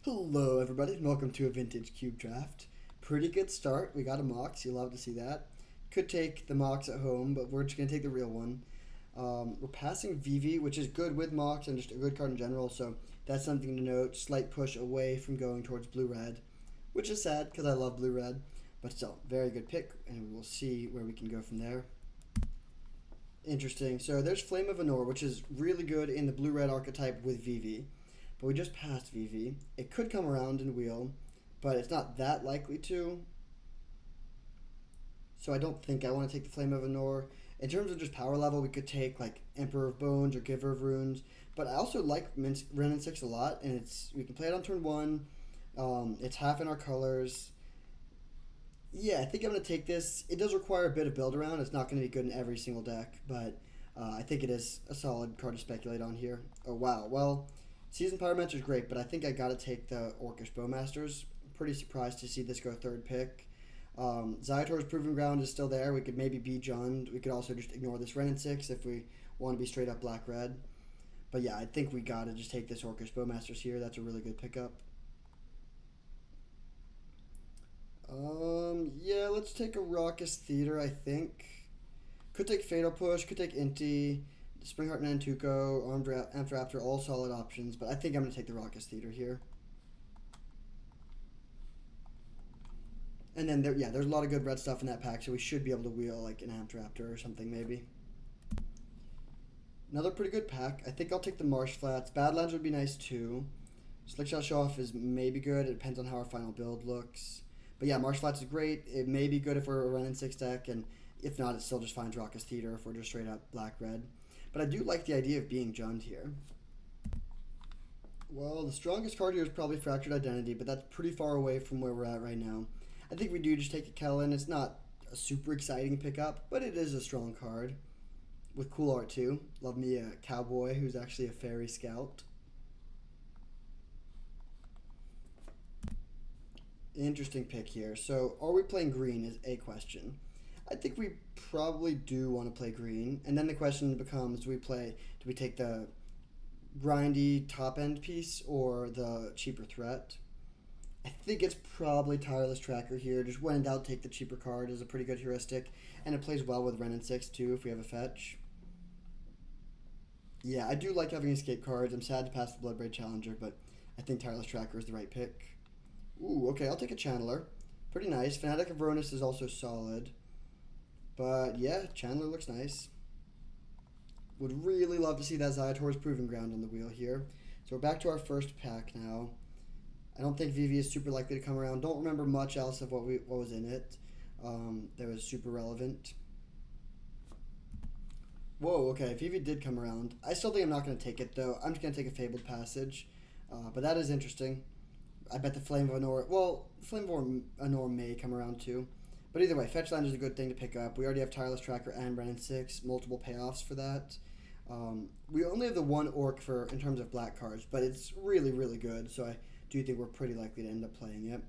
Hello everybody and welcome to a vintage cube draft. Pretty good start. We got a Mox. You love to see that. Could take the Mox at home, but we're just going to take the real one. We're passing VV, which is good with Mox and just a good card in general, so that's something to note. Slight push away from going towards blue-red, which is sad because I love blue-red, but still, very good pick, and we'll see where we can go from there. Interesting. So there's Flame of Anor, which is really good in the blue-red archetype with VV. But we just passed VV. It could come around and wheel, but it's not that likely to. So I don't think I want to take the Flame of Anor. In terms of just power level, we could take like Emperor of Bones or Giver of Runes. But I also like Ren and 6 a lot, and we can play it on turn 1. It's half in our colors. Yeah, I think I'm going to take this. It does require a bit of build around. It's not going to be good in every single deck, but I think it is a solid card to speculate on here. Oh, wow. Well, Seasoned Pyromancer is great, but I think I got to take the Orcish Bowmasters. Pretty surprised to see this go third pick. Zyator's Proving Ground is still there. We could maybe be Jund. We could also just ignore this Ren and 6 if we want to be straight up black-red. But yeah, I think we got to just take this Orcish Bowmasters here. That's a really good pickup. Yeah, let's take a Raucous Theater, I think. Could take Fatal Push, could take Inti, Springheart Nantuko, Armed Raptor, all solid options, but I think I'm going to take the Raucous Theater here. And then, there's a lot of good red stuff in that pack, so we should be able to wheel like an Amped Raptor or something maybe. Another pretty good pack. I think I'll take the Marsh Flats. Badlands would be nice too. Slickshot Show Off is maybe good. It depends on how our final build looks. But yeah, Marsh Flats is great. It may be good if we're a Ren and 6 deck, and if not, it still just finds Raucous Theater if we're just straight up black-red. But I do like the idea of being Jund here. Well, the strongest card here is probably Fractured Identity, but that's pretty far away from where we're at right now. I think we do just take a Kellen. It's not a super exciting pickup, but it is a strong card. With cool art too. Love me a cowboy who's actually a fairy scout. Interesting pick here. So, are we playing green is a question. I think we probably do want to play green, and then the question becomes: do we take the grindy top end piece or the cheaper threat? I think it's probably Tireless Tracker here. Just when in doubt, take the cheaper card is a pretty good heuristic, and it plays well with Ren and 6 too if we have a fetch. Yeah, I do like having escape cards. I'm sad to pass the Bloodbraid Challenger, but I think Tireless Tracker is the right pick. Ooh, okay, I'll take a Channeler. Pretty nice. Fanatic of Veronis is also solid. But yeah, Chandler looks nice. Would really love to see that Zyator's Proving Ground on the wheel here. So we're back to our first pack now. I don't think VV is super likely to come around. Don't remember much else of what was in it that was super relevant. Whoa, okay, VV did come around. I still think I'm not going to take it, though. I'm just going to take a Fabled Passage. But that is interesting. I bet the Flame of Anor... Well, Flame of Anor may come around, too. But either way, Fetch Land is a good thing to pick up. We already have Tireless Tracker and Ren and 6. Multiple payoffs for that. We only have the one Orc in terms of black cards, but it's really, really good. So I do think we're pretty likely to end up playing it.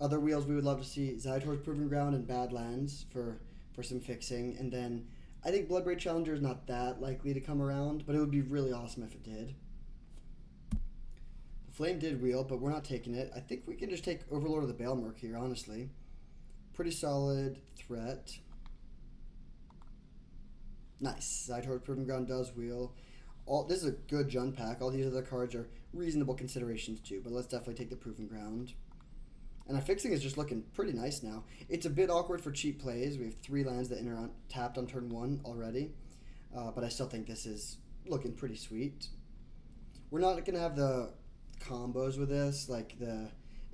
Other wheels we would love to see Zyator's Proving Ground and Badlands for some fixing. And then I think Bloodbraid Challenger is not that likely to come around, but it would be really awesome if it did. The Flame did wheel, but we're not taking it. I think we can just take Overlord of the Baelmerk here, honestly. Pretty solid threat. Nice. Zyator's Proving Ground does wheel. This is a good Jund pack. All these other cards are reasonable considerations too, but let's definitely take the Proving Ground. And our fixing is just looking pretty nice now. It's a bit awkward for cheap plays. We have 3 lands that enter tapped on turn 1 already. But I still think this is looking pretty sweet. We're not going to have the combos with this.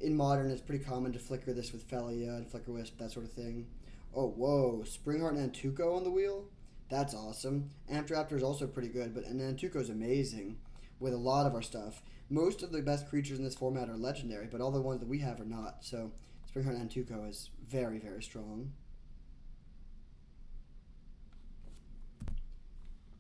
In Modern, it's pretty common to flicker this with Felia and Flicker Wisp, that sort of thing. Oh, whoa. Springheart Nantuko on the wheel? That's awesome. Amped Raptor is also pretty good, but Nantuko is amazing with a lot of our stuff. Most of the best creatures in this format are legendary, but all the ones that we have are not. So Springheart Nantuko is very, very strong.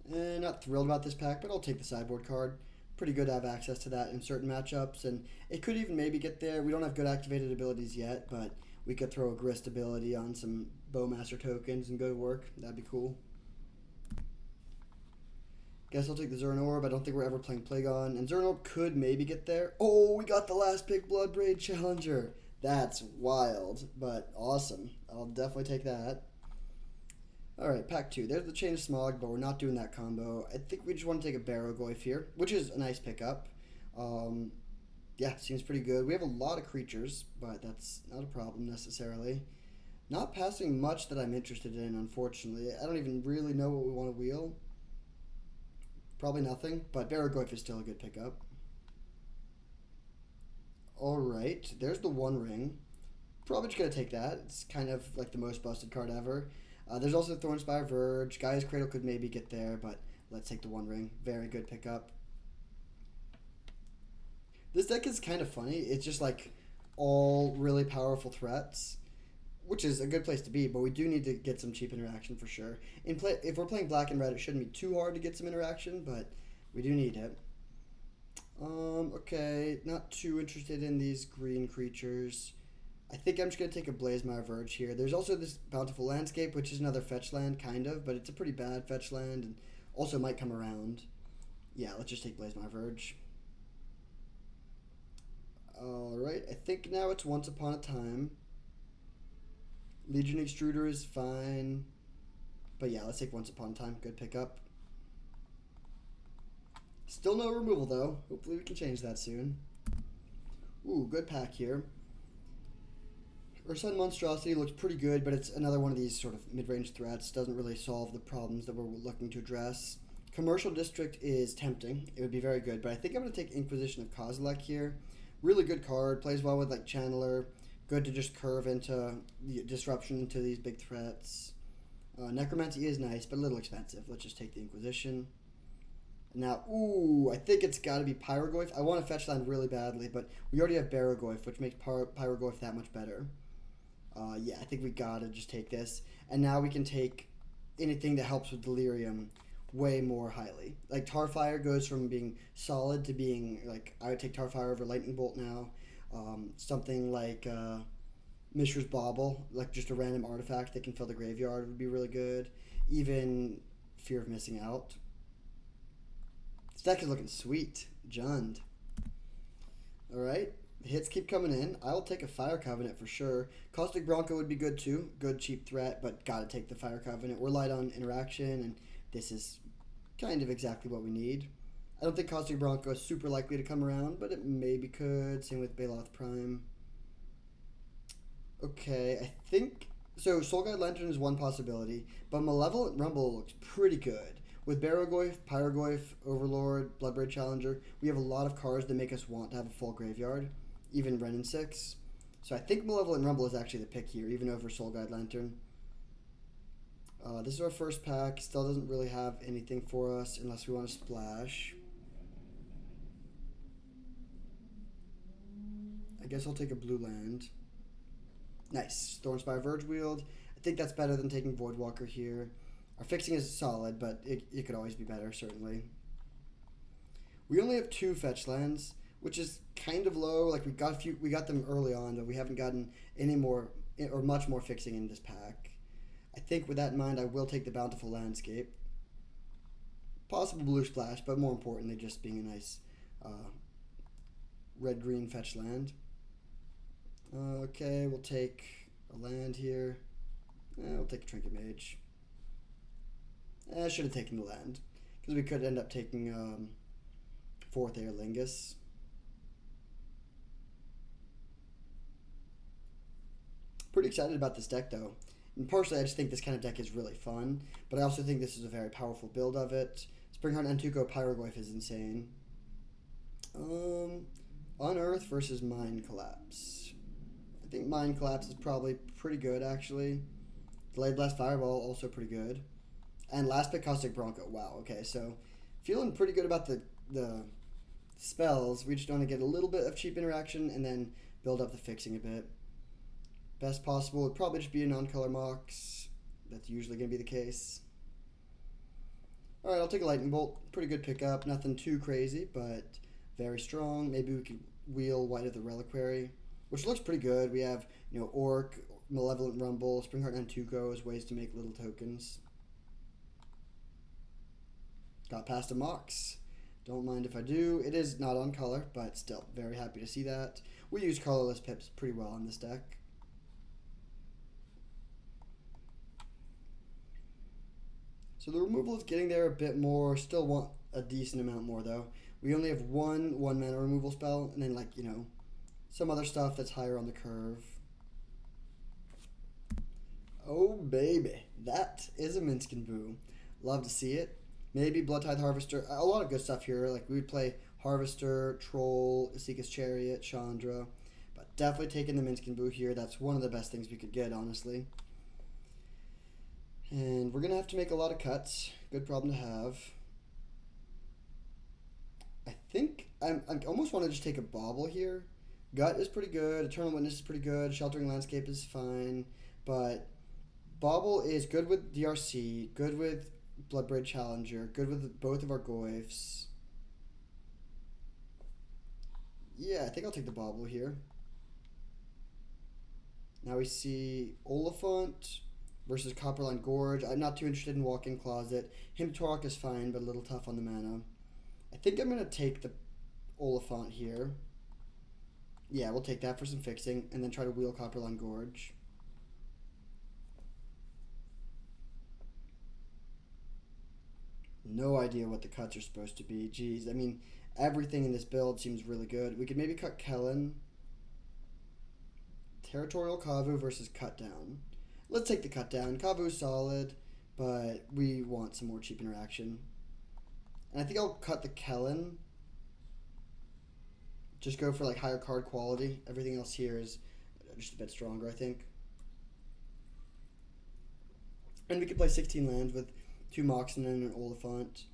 Not thrilled about this pack, but I'll take the sideboard card. Pretty good to have access to that in certain matchups, and it could even maybe get there. We don't have good activated abilities yet, but we could throw a Grist ability on some Bowmaster tokens and go to work. That'd be cool. Guess I'll take the Zern Orb. I don't think we're ever playing Plagon. And Zern Orb could maybe get there. Oh, we got the last pick Bloodbraid Challenger. That's wild, but awesome. I'll definitely take that. Alright, pack 2. There's the Chain of Smog, but we're not doing that combo. I think we just want to take a Barrogoyf here, which is a nice pickup. Yeah, seems pretty good. We have a lot of creatures, but that's not a problem necessarily. Not passing much that I'm interested in, unfortunately. I don't even really know what we want to wheel. Probably nothing, but Barrogoyf is still a good pickup. Alright, there's the One Ring. Probably just going to take that. It's kind of like the most busted card ever. There's also Thornspire Verge. Gaia's Cradle could maybe get there, but let's take the One Ring. Very good pickup. This deck is kind of funny. It's just like all really powerful threats, which is a good place to be, but we do need to get some cheap interaction for sure. If we're playing black and red, it shouldn't be too hard to get some interaction, but we do need it. Okay, not too interested in these green creatures. I think I'm just going to take a Blazemire Verge here. There's also this Bountiful Landscape, which is another fetch land, kind of, but it's a pretty bad fetch land, and also might come around. Yeah, let's just take Blazemire Verge. Alright, I think now it's Once Upon a Time. Legion Extruder is fine. But yeah, let's take Once Upon a Time. Good pickup. Still no removal, though. Hopefully we can change that soon. Ooh, good pack here. Ursun Monstrosity looks pretty good, but it's another one of these sort of mid-range threats. Doesn't really solve the problems that we're looking to address. Commercial District is tempting. It would be very good, but I think I'm going to take Inquisition of Kozilek here. Really good card. Plays well with like Channeler. Good to just curve into the disruption into these big threats. Necromancy is nice, but a little expensive. Let's just take the Inquisition. Now, ooh, I think it's got to be Pyrogoyf. I want to fetch land really badly, but we already have Barrogoyf, which makes Pyrogoyf that much better. Yeah, I think we got to just take this. And now we can take anything that helps with Delirium way more highly. Like, Tarfire goes from being solid to being, like, I would take Tarfire over Lightning Bolt now. Something like Mishra's Bauble, like just a random artifact that can fill the graveyard would be really good. Even Fear of Missing Out. This deck is looking sweet. Jund. Alright, the hits keep coming in. I'll take a Fire Covenant for sure. Caustic Bronco would be good too. Good cheap threat, but gotta take the Fire Covenant. We're light on interaction, and this is kind of exactly what we need. I don't think Caustic Bronco is super likely to come around, but it maybe could. Same with Baloth Prime. Okay, I think... So, Soul Guide Lantern is one possibility, but Malevolent Rumble looks pretty good. With Barrogoyf, Pyrogoyf, Overlord, Bloodbraid Challenger, we have a lot of cards that make us want to have a full graveyard, even Wrenn and 6. So I think Malevolent Rumble is actually the pick here, even over Soul Guide Lantern. This is our first pack. Still doesn't really have anything for us unless we want to splash. I guess I'll take a blue land. Nice. Thornspire Verge Wield. I think that's better than taking Voidwalker here. Our fixing is solid, but it could always be better, certainly. We only have 2 fetch lands, which is kind of low. Like, we got them early on, but we haven't gotten any more or much more fixing in this pack. I think with that in mind, I will take the Bountiful Landscape. Possible blue splash, but more importantly, just being a nice red-green fetch land. Okay, we'll take a land here. We'll take a Trinket Mage. I should have taken the land, because we could end up taking 4th Aer Lingus. Pretty excited about this deck, though. And partially, I just think this kind of deck is really fun, but I also think this is a very powerful build of it. Springheart Antuco Pyrogoyf is insane. Unearth versus Mind Collapse. I think Mind Collapse is probably pretty good, actually. Delayed Blast Fireball, also pretty good. And last pick, Caustic Bronco. Wow, okay, so feeling pretty good about the spells. We just want to get a little bit of cheap interaction and then build up the fixing a bit. Best possible would probably just be a non-color Mox. That's usually going to be the case. Alright, I'll take a Lightning Bolt. Pretty good pickup. Nothing too crazy, but very strong. Maybe we could wheel White of the Reliquary, which looks pretty good. We have, Orc, Malevolent Rumble, Springheart Antuco as ways to make little tokens. Got past a Mox. Don't mind if I do. It is not on color, but still very happy to see that. We use colorless pips pretty well on this deck. So the removal is getting there a bit more. Still want a decent amount more though. We only have one mana removal spell, and then like, you know, some other stuff that's higher on the curve. Oh baby, that is a Minskin Boo. Love to see it. Maybe Blood Tithe Harvester. A lot of good stuff here. Like we would play Harvester, Troll, Isika's Chariot, Chandra. But definitely taking the Minskin Boo here. That's one of the best things we could get, honestly. And we're going to have to make a lot of cuts. Good problem to have. I think I almost want to just take a Bauble here. Gut is pretty good. Eternal Witness is pretty good. Sheltering Landscape is fine. But Bauble is good with DRC, good with Bloodbraid Challenger, good with both of our Goyfs. Yeah, I think I'll take the Bauble here. Now we see Oliphant versus Copperline Gorge. I'm not too interested in Walk-in Closet. Himtorok is fine, but a little tough on the mana. I think I'm going to take the Oliphant here. Yeah, we'll take that for some fixing, and then try to wheel Copperline Gorge. No idea what the cuts are supposed to be. Jeez, I mean, everything in this build seems really good. We could maybe cut Kellen. Territorial Kavu versus Cut Down. Let's take the Cut Down. Kavu's solid, but we want some more cheap interaction. And I think I'll cut the Kellen. Just go for like higher card quality. Everything else here is just a bit stronger, I think. And we could play 16 lands with 2 Moxen and an Oliphant.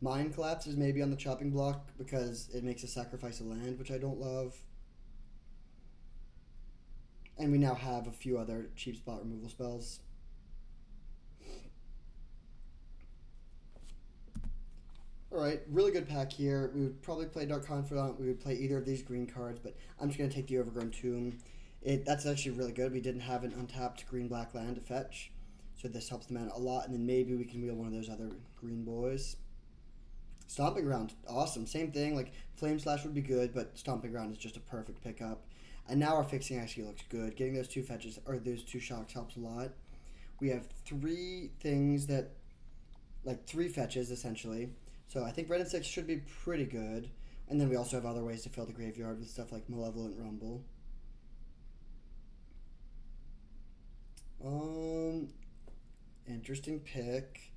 Mind Collapse is maybe on the chopping block because it makes us sacrifice a land, which I don't love. And we now have a few other cheap spot removal spells. Alright, really good pack here. We would probably play Dark Confidant. We would play either of these green cards, but I'm just going to take the Overgrown Tomb. That's actually really good. We didn't have an untapped green-black land to fetch, so this helps the mana a lot, and then maybe we can wheel one of those other green boys. Stomping Ground, awesome. Same thing, like Flame Slash would be good, but Stomping Ground is just a perfect pickup. And now our fixing actually looks good. Getting those 2 fetches, or those 2 shocks helps a lot. We have 3 things that, like 3 fetches essentially. So I think Red and 6 should be pretty good. And then we also have other ways to fill the graveyard with stuff like Malevolent Rumble. Interesting pick.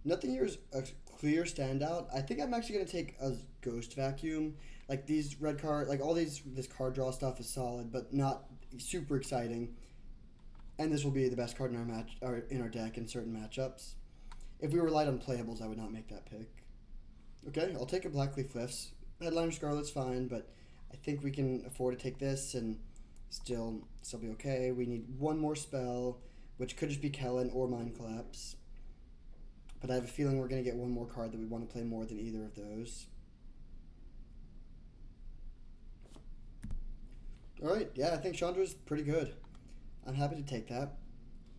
Nothing here is a clear standout. I think I'm actually going to take a Ghost Vacuum. Like these red card, like all this card draw stuff is solid, but not super exciting. And this will be the best card in our match, or in our deck in certain matchups. If we were light on playables, I would not make that pick. Okay, I'll take a Blackleaf Cliffs. Headliner Scarlet's fine, but I think we can afford to take this and still be okay. We need one more spell, which could just be Kellen or Mind Collapse. But I have a feeling we're going to get one more card that we want to play more than either of those. Alright, yeah, I think Chandra's pretty good. I'm happy to take that.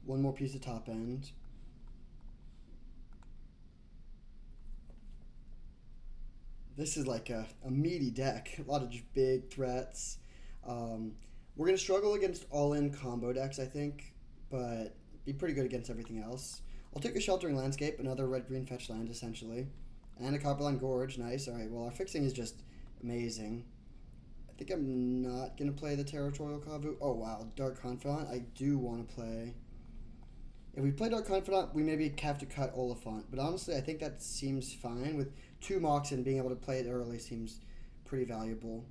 One more piece of top end. This is like a meaty deck. A lot of just big threats. We're going to struggle against all-in combo decks, I think, but be pretty good against everything else. I'll take a Sheltering Landscape, another red-green fetch land, essentially. And a Copperline Gorge, nice. Alright, well, our fixing is just amazing. I think I'm not going to play the Territorial Kavu. Oh, wow, Dark Confidant, I do want to play. If we play Dark Confidant, we maybe have to cut Oliphant. But honestly, I think that seems fine. With 2 Mox and being able to play it early seems pretty valuable.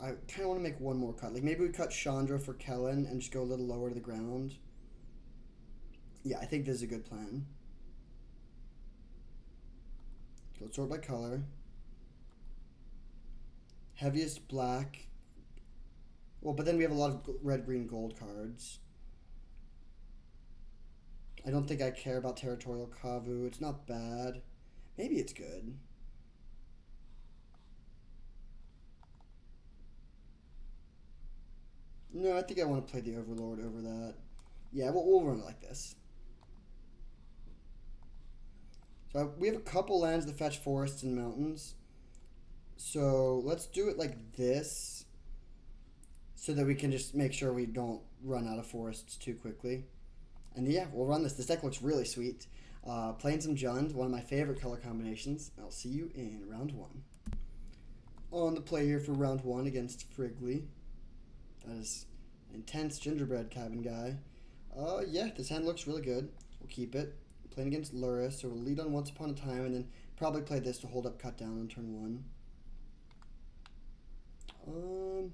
I kind of want to make one more cut. Like maybe we cut Chandra for Kellen and just go a little lower to the ground. Yeah, I think this is a good plan. Let's sort by color. Heaviest black. Well, but then we have a lot of red, green, gold cards. I don't think I care about Territorial Kavu. It's not bad. Maybe it's good. No, I think I want to play the Overlord over that. Yeah, we'll run it like this. So we have a couple lands that fetch forests and mountains. So let's do it like this, so that we can just make sure we don't run out of forests too quickly. And yeah, we'll run this. This deck looks really sweet. Playing some Jund, one of my favorite color combinations. I'll see you in round 1. On the play here for round 1 against Frigley. That is intense gingerbread cabin guy. Yeah, this hand looks really good. We'll keep it. Playing against Luris, so we'll lead on Once Upon a Time, and then probably play this to hold up Cut Down on turn 1.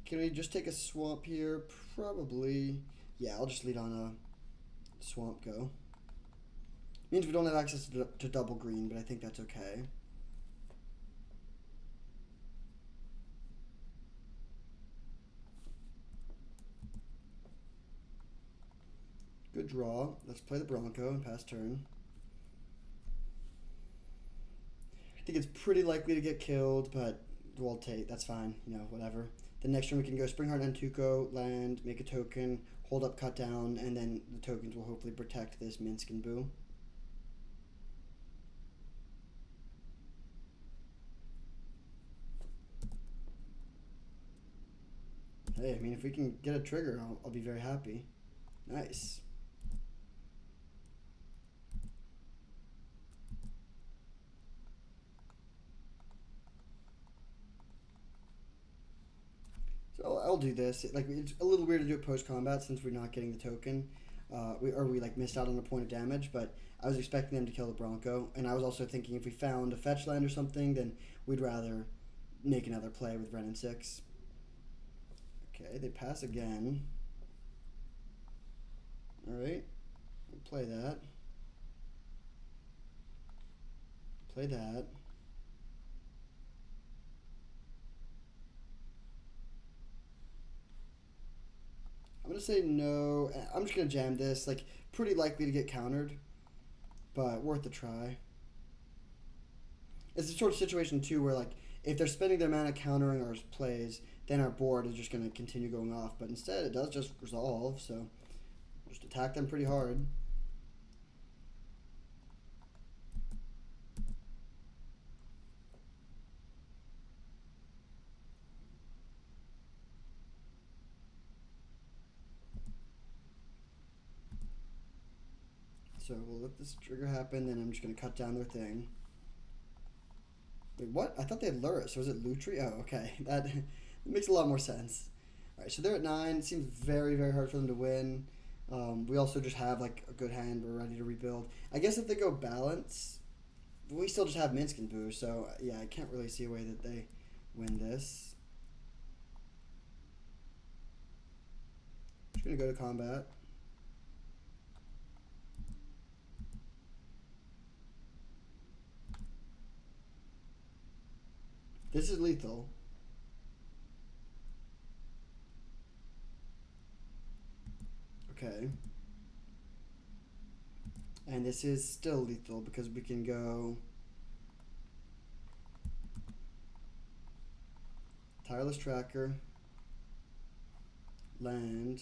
Can we just take a swamp here? Probably. Yeah, I'll just lead on a swamp go. Means we don't have access to double green, but I think that's okay. Good draw. Let's play the Bronco and pass turn. I think it's pretty likely to get killed, but we'll take. That's fine. You know, whatever. The next turn we can go Springheart and Tuco, land, make a token, hold up, cut down, and then the tokens will hopefully protect this Minsk and Boo. Hey, I mean, if we can get a trigger, I'll be very happy. Nice. So I'll do this. Like, it's a little weird to do it post combat since we're not getting the token. We like missed out on a point of damage, but I was expecting them to kill the Bronco, and I was also thinking if we found a fetch land or something, then we'd rather make another play with Wrenn and 6. Okay, they pass again. Alright, we'll play that. Play that. I'm going to say no. I'm just going to jam this. Like, pretty likely to get countered, but worth a try. It's the sort of situation, too, where, like, if they're spending their mana countering our plays, then our board is just going to continue going off. But instead, it does just resolve, so just attack them pretty hard. So we'll let this trigger happen, then I'm just going to cut down their thing. Wait, what? I thought they had Luris, so was it Lutri? Oh, okay. That makes a lot more sense. Alright, so they're at 9. It seems very, very hard for them to win. We also just have, like, a good hand. We're ready to rebuild. I guess if they go balance, we still just have Minsk and Boo, so, yeah, I can't really see a way that they win this. Just going to go to combat. This is lethal. Okay. And this is still lethal because we can go Tireless Tracker, land,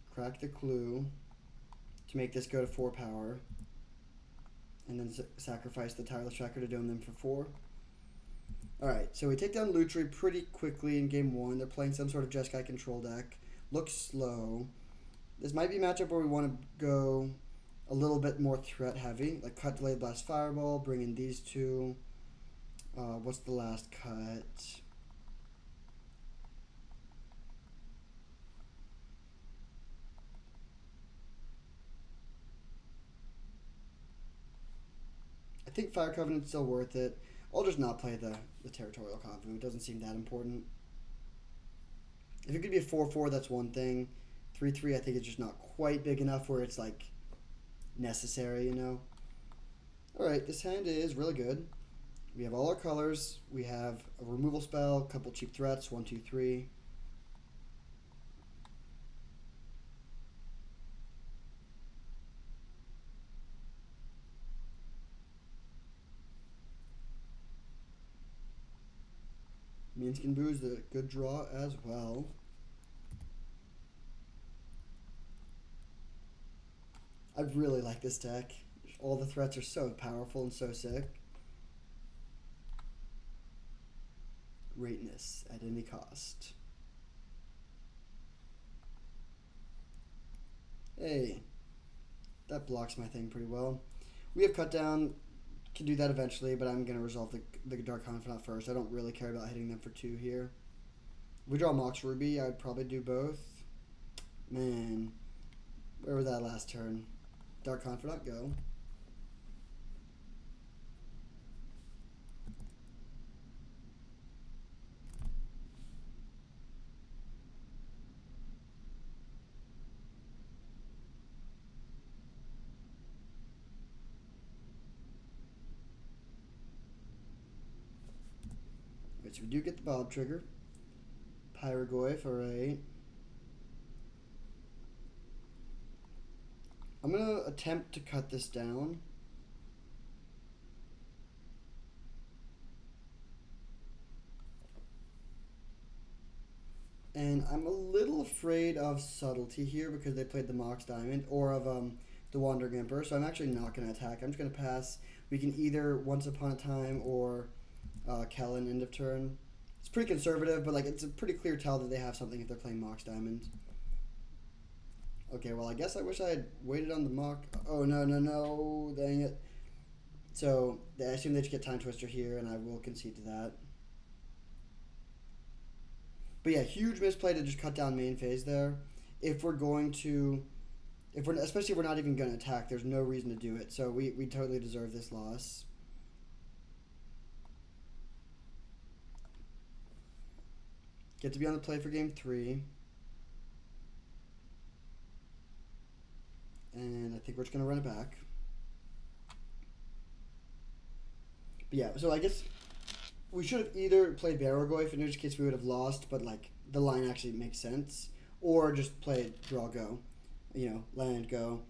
crack the clue to make this go to 4 power, and then sacrifice the Tireless Tracker to dome them for 4. Alright, so we take down Lutri pretty quickly in game 1. They're playing some sort of Jeskai control deck. Looks slow. This might be a matchup where we want to go a little bit more threat heavy, like cut Delayed Blast Fireball, bring in these two. What's the last cut? I think Fire Covenant's still worth it. I'll just not play the Territorial Conflict. It doesn't seem that important. If it could be a 4-4, that's one thing. 3-3, I think it's just not quite big enough where it's, like, necessary, you know? Alright, this hand is really good. We have all our colors. We have a removal spell, a couple cheap threats, 1, 2, 3. Minskin Boo is a good draw as well. I really like this deck. All the threats are so powerful and so sick. Greatness at any cost. Hey, that blocks my thing pretty well. We have cut down, can do that eventually, but I'm going to resolve the Dark Confidant first. I don't really care about hitting them for 2 here. If we draw Mox Ruby, I would probably do both. Man, where was that last turn? Dark Confidant, go. Wait, so we do get the Bob trigger. Pyrogoyf, alright. I'm going to attempt to cut this down. And I'm a little afraid of Subtlety here because they played the Mox Diamond, or of the Wandering Emperor, so I'm actually not going to attack. I'm just going to pass. We can either Once Upon a Time or Kellen end of turn. It's pretty conservative, but like it's a pretty clear tell that they have something if they're playing Mox Diamond. Okay, well, I guess I wish I had waited on the Mock. Oh, no. Dang it. So, I assume they just get Time Twister here, and I will concede to that. But yeah, huge misplay to just cut down main phase there. If we're going to... especially if we're not even going to attack, there's no reason to do it. So, we totally deserve this loss. Get to be on the play for game 3. And I think we're just going to run it back. But yeah, so I guess we should have either played Barrogoyf, in which case we would have lost, but like the line actually makes sense. Or just played draw go. You know, land go.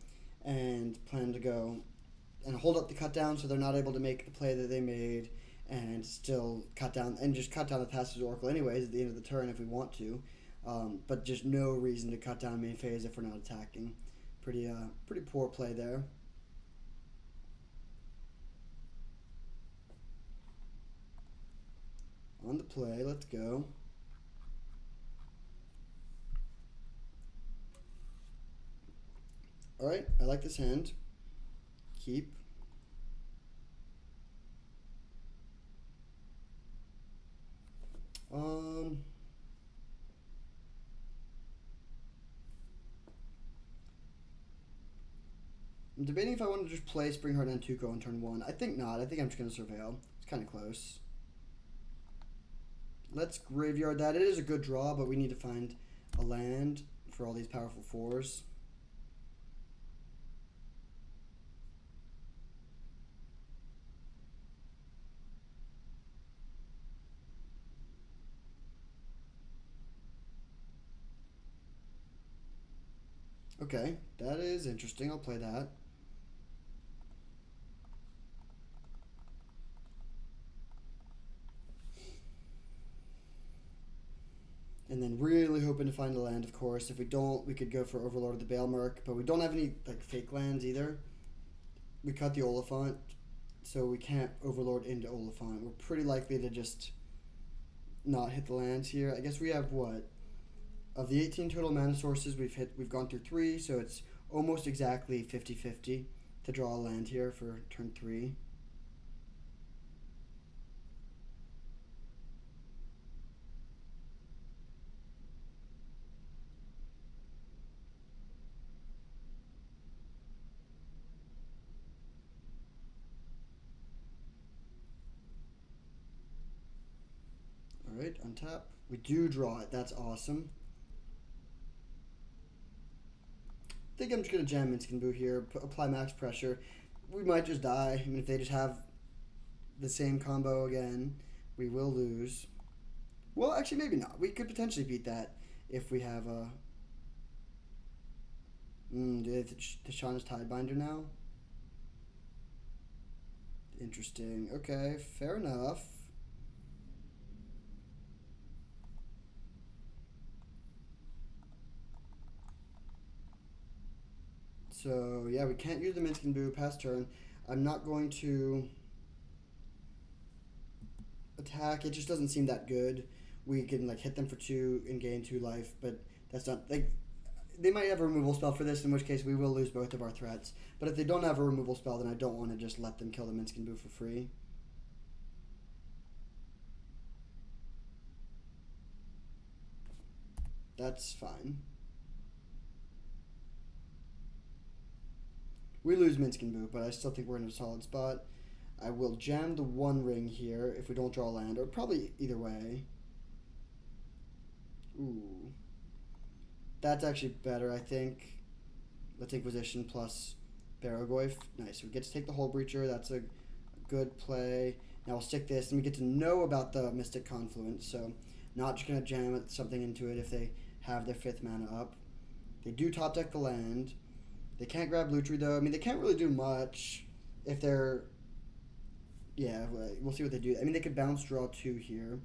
And plan to go. And hold up the cut down so they're not able to make the play that they made. And still cut down. And just cut down the Pastor's Oracle anyways at the end of the turn if we want to. But just no reason to cut down main phase if we're not attacking. Pretty poor play there. On the play, let's go. Alright, I like this hand. Keep. I'm debating if I want to just play Springheart and Tuco on turn 1. I think not. I think I'm just going to Surveil. It's kind of close. Let's Graveyard that. It is a good draw, but we need to find a land for all these powerful 4s. Okay, that is interesting. I'll play that. And then really hoping to find a land, of course. If we don't, we could go for Overlord of the Baelmerk, but we don't have any like fake lands either. We cut the Oliphant, so we can't Overlord into Oliphant. We're pretty likely to just not hit the lands here. I guess we have what? Of the 18 total mana sources, we've gone through 3, so it's almost exactly 50-50 to draw a land here for turn 3. Alright, untap. We do draw it. That's awesome. I think I'm just going to jam Minskin Boo here, apply max pressure. We might just die. I mean, if they just have the same combo again, we will lose. Well, actually, maybe not. We could potentially beat that if we have a... do they have Tishana's Tidebinder now? Interesting. Okay, fair enough. So, yeah, we can't use the Minskin Boo past turn. I'm not going to attack. It just doesn't seem that good. We can, like, hit them for 2 and gain 2 life, but that's not, like, they might have a removal spell for this, in which case we will lose both of our threats. But if they don't have a removal spell, then I don't want to just let them kill the Minskin Boo for free. That's fine. We lose Minskin Boo, but I still think we're in a solid spot. I will jam the 1 ring here if we don't draw land, or probably either way. Ooh. That's actually better, I think. Let's Inquisition plus Barrogoyf. Nice. We get to take the Hull Breacher. That's a good play. Now we'll stick this, and we get to know about the Mystic Confluence, so not just going to jam something into it if they have their 5th mana up. They do top deck the land. They can't grab Lutri, though. I mean, they can't really do much if they're... Yeah, we'll see what they do. I mean, they could bounce draw 2 here.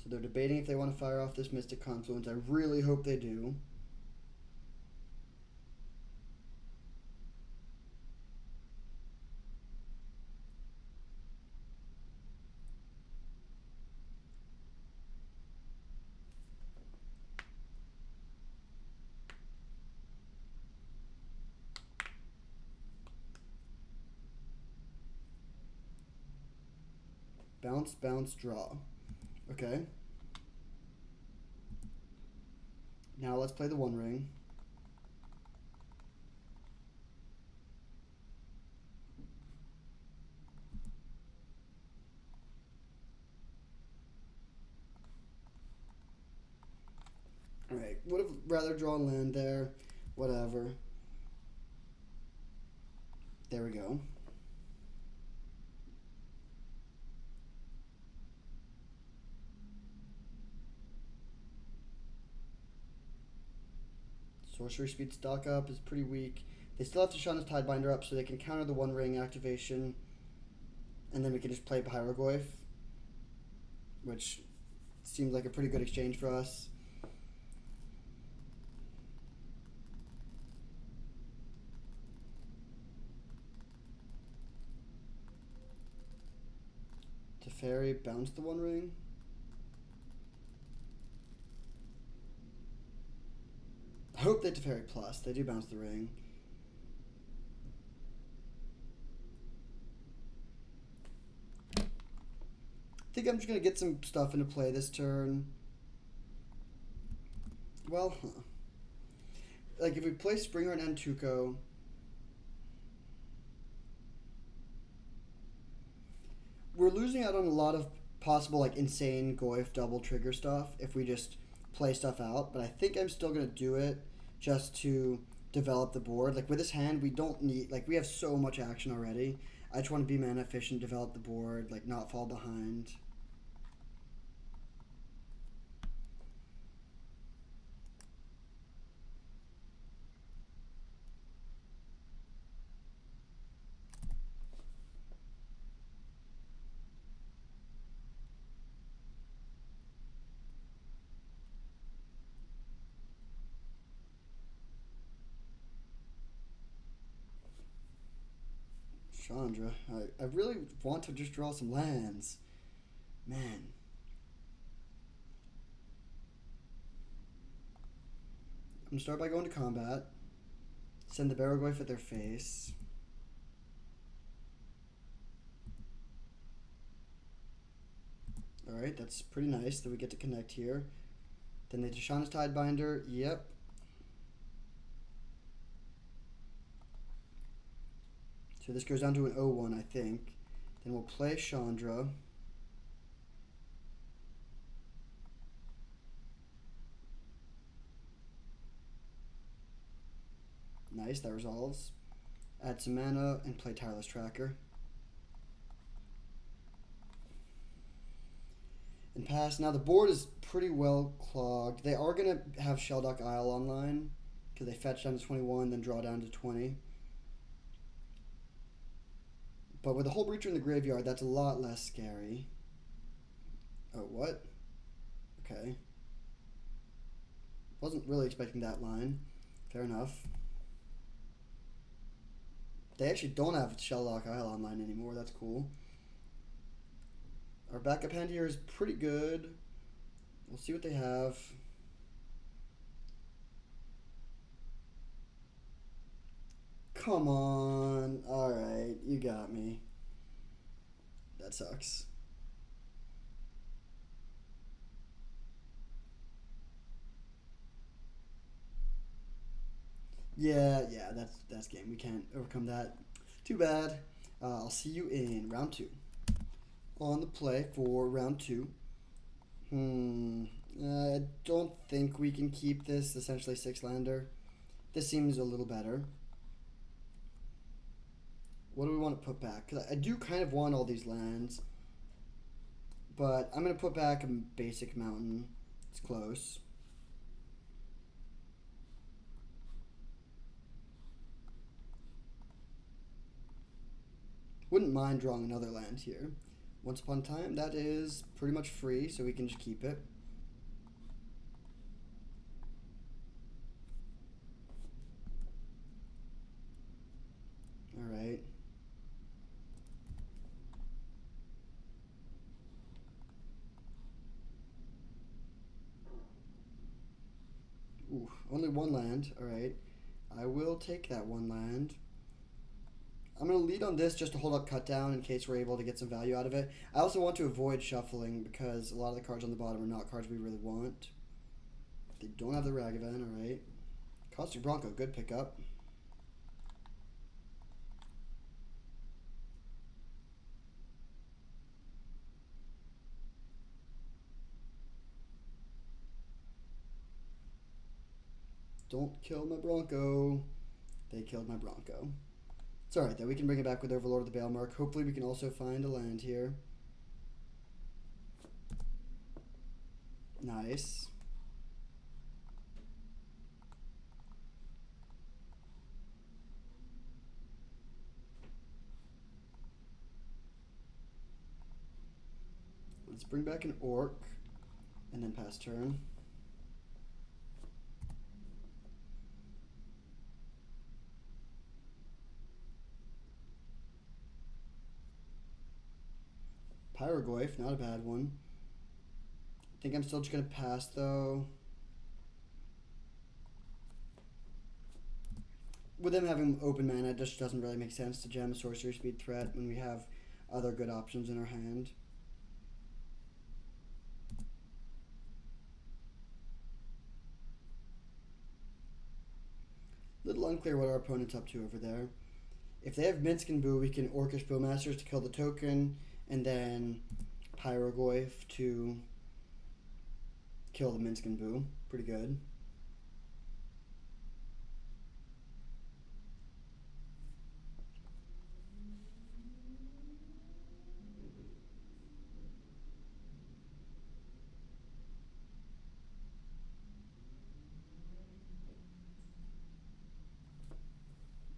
So they're debating if they want to fire off this Mystic Confluence. I really hope they do. Bounce, bounce, draw. Okay. Now let's play the 1 ring. Alright, would have rather drawn land there. Whatever. There we go. Sorcery speed stock up is pretty weak. They still have to Shana's Tidebinder up so they can counter the 1 ring activation. And then we can just play Hieroglyph, which seems like a pretty good exchange for us. Teferi bounce the 1 ring. I hope they Teferi plus. They do bounce the ring. I think I'm just going to get some stuff into play this turn. Well, like if we play Springheart and Tuco, we're losing out on a lot of possible like insane Goyf double trigger stuff if we just play stuff out, but I think I'm still going to do it just to develop the board. Like with this hand, we don't need, like we have so much action already. I just want to be mana efficient, develop the board, like not fall behind. Chandra, I really want to just draw some lands. Man. I'm going to start by going to combat. Send the Barrogoyf at their face. Alright, that's pretty nice that we get to connect here. Then they Tashana's Tidebinder. Yep. So this goes down to an 0-1, I think. Then we'll play Chandra. Nice, that resolves. Add some mana and play Tireless Tracker. and pass. Now the board is pretty well clogged. They are going to have Shelldock Isle online because they fetch down to 21, then draw down to 20. But with a Hull Breacher in the graveyard, that's a lot less scary. Oh, what? Okay. Wasn't really expecting that line. Fair enough. They actually don't have Shelldock Isle online anymore. That's cool. Our backup hand here is pretty good. We'll see what they have. Come on. Alright, you got me. That sucks. Yeah, that's game. We can't overcome that. Too bad. I'll see you in round 2. On the play for round 2. I don't think we can keep this essentially 6-lander. This seems a little better. What do we want to put back? Because I do kind of want all these lands. But I'm going to put back a basic mountain. It's close. Wouldn't mind drawing another land here. Once upon a time, that is pretty much free, so we can just keep it. Alright. Ooh, only one land. Alright. I will take that one land. I'm going to lead on this just to hold up cut down in case we're able to get some value out of it. I also want to avoid shuffling because a lot of the cards on the bottom are not cards we really want. They don't have the Ragavan, alright. Caustic Bronco, good pickup. Don't kill my Bronco. They killed my Bronco. It's alright though, we can bring it back with Overlord of the Balemark. Hopefully we can also find a land here. Nice. Let's bring back an Orc and then pass turn. Pyrogoyf, not a bad one. I think I'm still just going to pass, though. With them having open mana, it just doesn't really make sense to jam a sorcery speed threat when we have other good options in our hand. Little unclear what our opponent's up to over there. If they have Minsk and Boo, we can Orcish Bowmasters to kill the token, and then Pyrogoyf to kill the Minsk and Boo. Pretty good.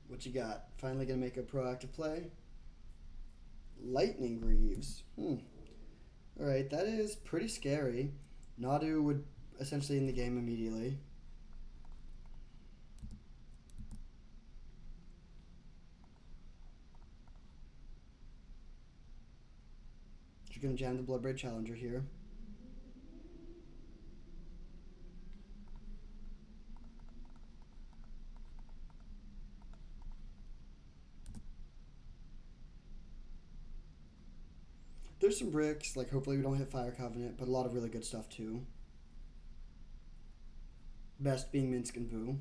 What you got? Finally gonna make a proactive play? Lightning Greaves. Alright, that is pretty scary. Nadu would essentially end the game immediately. You're gonna jam the Bloodbraid Challenger here. There's some bricks, like hopefully we don't hit Fire Covenant, but a lot of really good stuff too. Best being Minsk and Boo.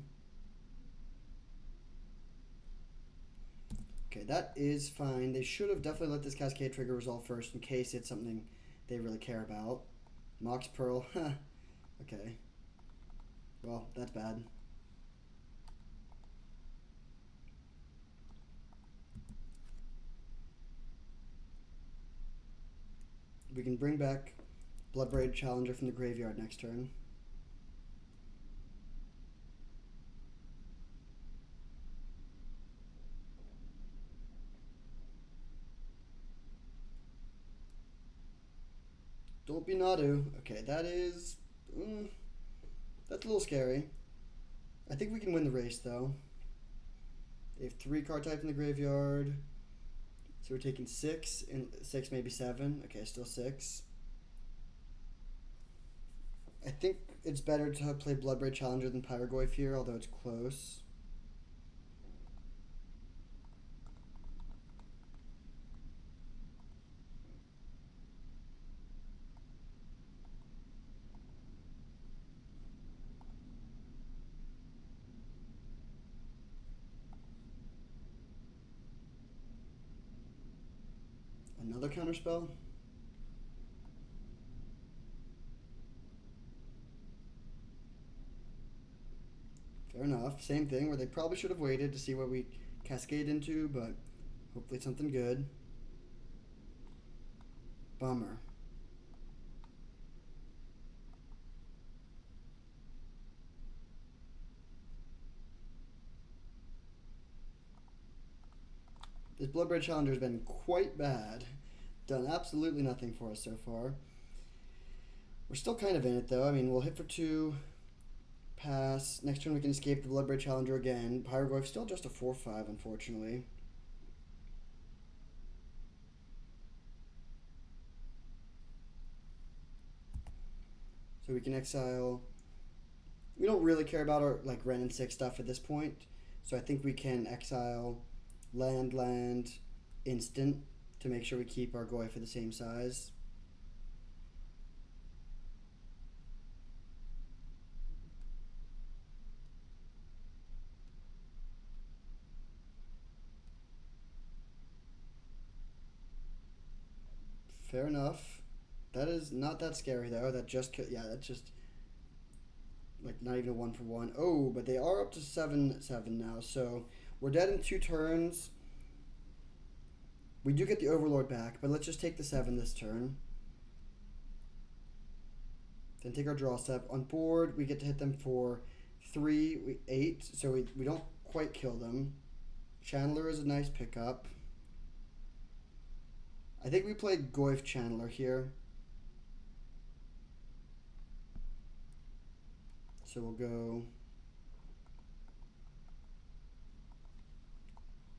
Okay, that is fine. They should have definitely let this Cascade trigger resolve first in case it's something they really care about. Mox Pearl, huh. Okay. Well, that's bad. We can bring back Bloodbraid Challenger from the graveyard next turn. Don't be Nadu. Okay, that is... that's a little scary. I think we can win the race, though. They have 3 card types in the graveyard. So we're taking 6, and 6, maybe 7. Okay, still 6. I think it's better to play Bloodbraid Challenger than Pyrogoyf here, although it's close. Another counterspell? Fair enough. Same thing, where they probably should have waited to see what we cascade into, but hopefully something good. Bummer. This Bloodbraid Challenger has been quite bad. Done absolutely nothing for us so far. We're still kind of in it, though. I mean, we'll hit for 2, pass. Next turn we can escape the Bloodbraid Challenger again. Pyrogoyf still just a 4/5, unfortunately. So we can exile. We don't really care about our like Ren and 6 stuff at this point. So I think we can exile land, instant to make sure we keep our Goyf at the same size. Fair enough. That is not that scary though. That just that's just like not even a 1-for-1. Oh, but they are up to 7/7 now. So we're dead in 2 turns. We do get the Overlord back, but let's just take the 7 this turn. Then take our draw step. On board, we get to hit them for 3, 8, so we don't quite kill them. Channeler is a nice pickup. I think we played Goyf Channeler here. So we'll go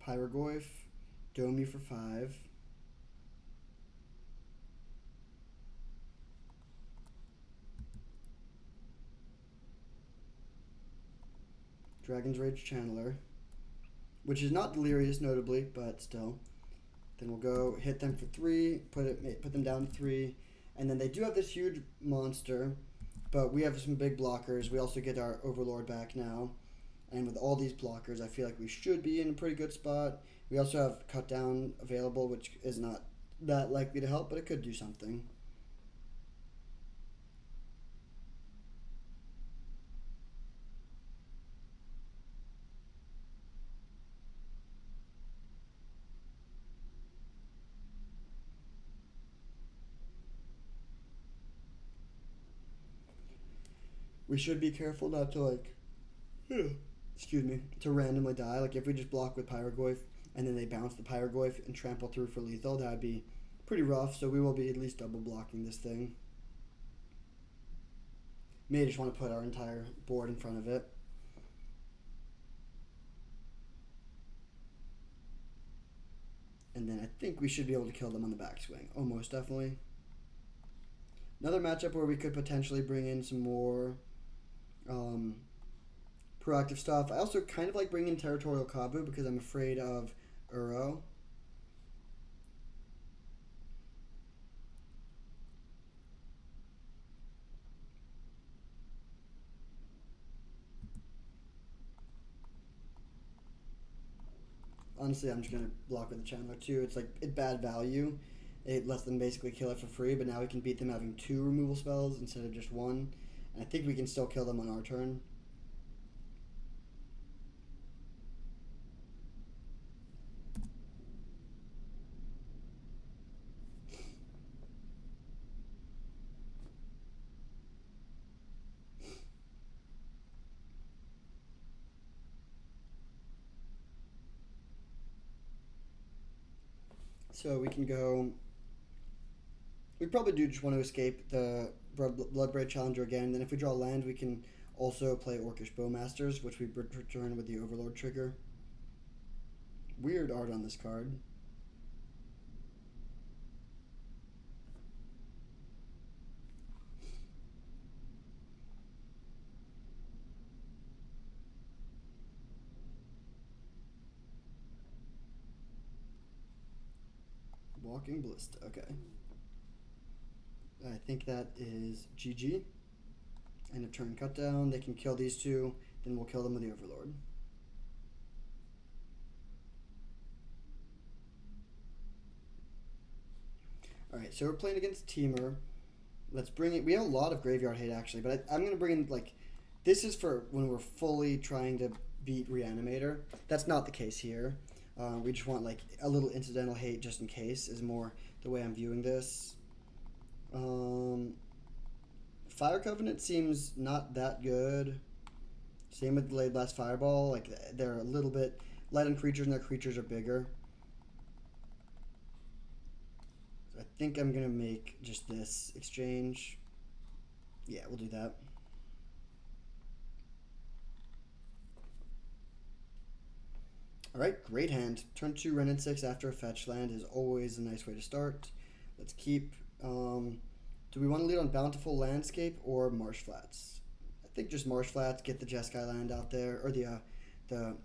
Pyrogoyf, Dome you for 5. Dragon's Rage Channeler, which is not Delirious notably, but still. Then we'll go hit them for 3, put them down to 3, and then they do have this huge monster, but we have some big blockers. We also get our Overlord back now, and with all these blockers, I feel like we should be in a pretty good spot. We also have Cut Down available, which is not that likely to help, but it could do something. We should be careful not to excuse me, to randomly die. Like if we just block with Pyrogoyf and then they bounce the Pyrogoyf and trample through for lethal, that would be pretty rough. So we will be at least double blocking this thing. May just want to put our entire board in front of it. And then I think we should be able to kill them on the backswing. Oh, most definitely. Another matchup where we could potentially bring in some more proactive stuff. I also kind of like bringing in Territorial Kabu because I'm afraid of Uro. Honestly, I'm just going to block with the Channeler too. It's like it's bad value. It lets them basically kill it for free, but now we can beat them having 2 removal spells instead of just 1. And I think we can still kill them on our turn. So we can go. We probably do just want to escape the Bloodbraid Challenger again. Then if we draw land, we can also play Orcish Bowmasters, which we return with the Overlord trigger. Weird art on this card. Walking Ballista, okay. I think that is GG. End of turn cut down. They can kill these two, then we'll kill them with the Overlord. Alright, so we're playing against Teamer. Let's bring it. We have a lot of graveyard hate actually, but I'm going to bring in, like, this is for when we're fully trying to beat Reanimator. That's not the case here. We just want, like, a little incidental hate just in case is more the way I'm viewing this. Fire Covenant seems not that good. Same with Delayed Blast Fireball. Like, they're a little bit light on creatures and their creatures are bigger. So I think I'm going to make just this exchange. Yeah, we'll do that. Alright, great hand. Turn 2 Wrenn and 6 after a fetch land is always a nice way to start. Let's keep... do we want to lead on Bountiful Landscape or Marsh Flats? I think just Marsh Flats, get the Jeskai land out there, or the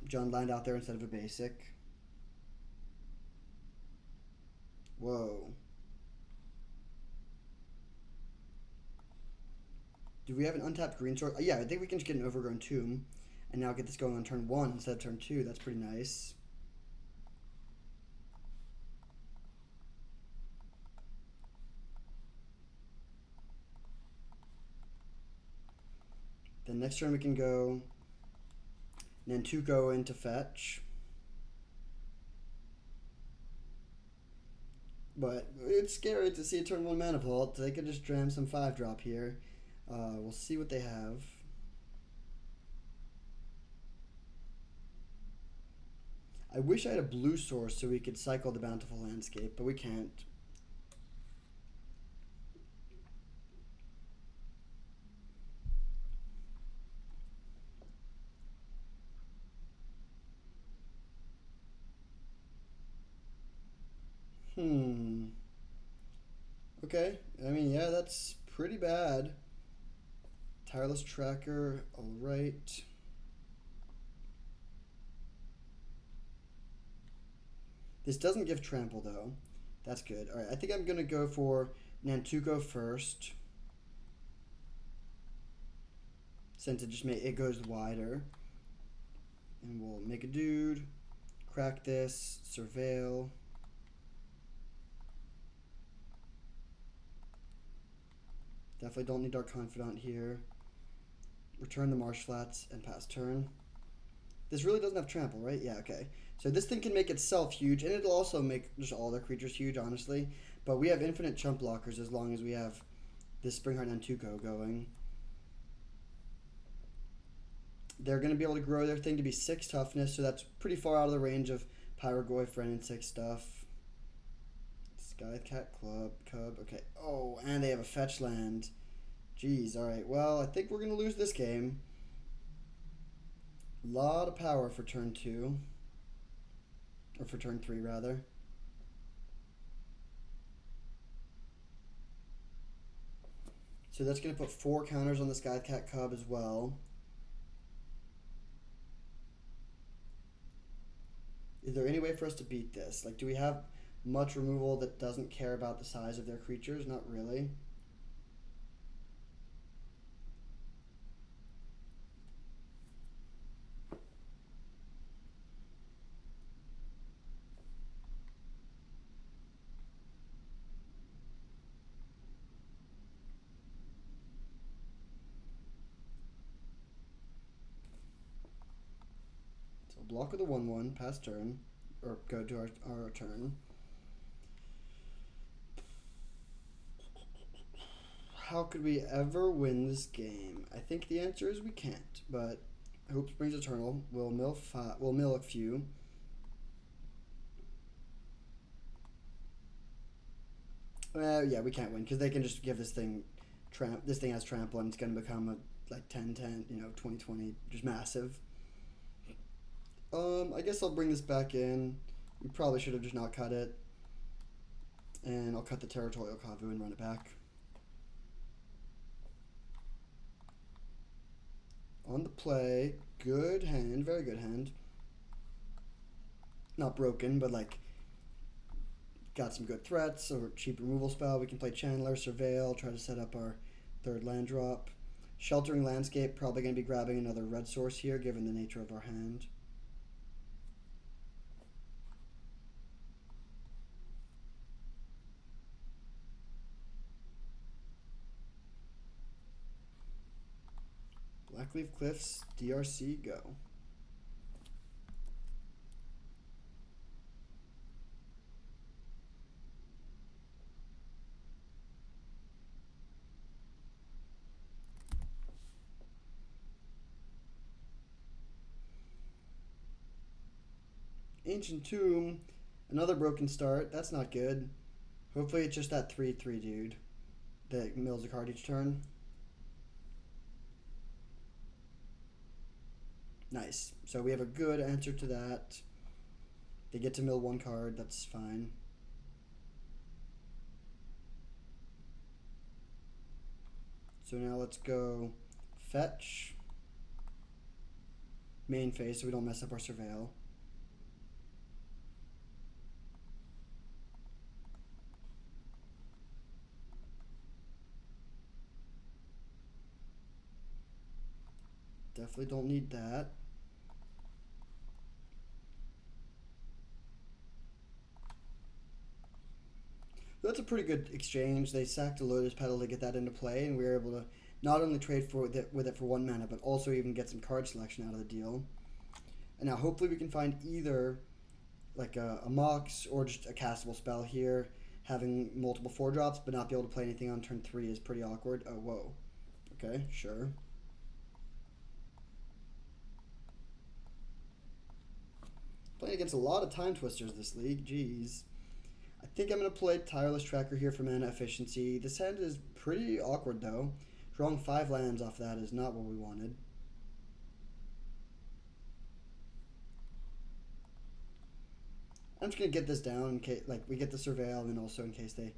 Jund land out there instead of a basic. Whoa. Do we have an untapped green sword? Yeah, I think we can just get an Overgrown Tomb and now get this going on turn 1 instead of turn 2. That's pretty nice. Then next turn we can go Nantuko into fetch. But it's scary to see a turn 1 mana vault. They could just jam some 5-drop here. We'll see what they have. I wish I had a blue source so we could cycle the Bountiful Landscape, but we can't. Okay, I mean, yeah, that's pretty bad. Tireless Tracker, alright. This doesn't give trample, though. That's good. Alright, I think I'm going to go for Nantuko first. Since it goes wider. And we'll make a dude. Crack this. Surveil. Definitely don't need Dark Confidant here. Return the Marsh Flats and pass turn. This really doesn't have trample, right? Yeah, okay. So this thing can make itself huge, and it'll also make just all their creatures huge, honestly. But we have infinite chump blockers as long as we have this Springheart Nantuko going. They're going to be able to grow their thing to be 6 toughness, so that's pretty far out of the range of Pyrogoyf, Wrenn and 6 stuff. Skycat Cub, okay. Oh, and they have a fetch land. Jeez, alright. Well, I think we're going to lose this game. A lot of power for turn 2. Or for turn 3, rather. So that's going to put 4 counters on the Skycat Cub as well. Is there any way for us to beat this? Like, do we have much removal that doesn't care about the size of their creatures? Not really. So block with a 1/1, pass turn, or go to our turn. How could we ever win this game? I think the answer is we can't, but Hope Springs Eternal. We'll mill a few. Yeah, we can't win because they can just give this thing this thing has trample and it's going to become a like 10-10, 20-20, just massive. I guess I'll bring this back in. We probably should have just not cut it. And I'll cut the Territorial Kavu and run it back. On the play, good hand, very good hand. Not broken, but like got some good threats or cheap removal spell. We can play Chandler, Surveil, try to set up our third land drop. Sheltering Landscape, probably going to be grabbing another red source here given the nature of our hand. Blackleaf Cliffs, DRC, go. Ancient Tomb, another broken start. That's not good. Hopefully it's just that 3/3 dude that mills a card each turn. Nice. So we have a good answer to that. They get to mill one card. That's fine. So now let's go fetch. Main phase so we don't mess up our Surveil. Definitely don't need that. That's a pretty good exchange. They sacked a Lotus Petal to get that into play, and we were able to not only trade with it for 1 mana, but also even get some card selection out of the deal. And now hopefully we can find either like a Mox or just a castable spell here. Having multiple 4-drops but not be able to play anything on turn 3 is pretty awkward. Oh, whoa. Okay, sure. Playing against a lot of Time Twisters this league, jeez. I think I'm going to play Tireless Tracker here for mana efficiency. This hand is pretty awkward though. Drawing 5 lands off that is not what we wanted. I'm just going to get this down in case like we get the Surveil and also in case they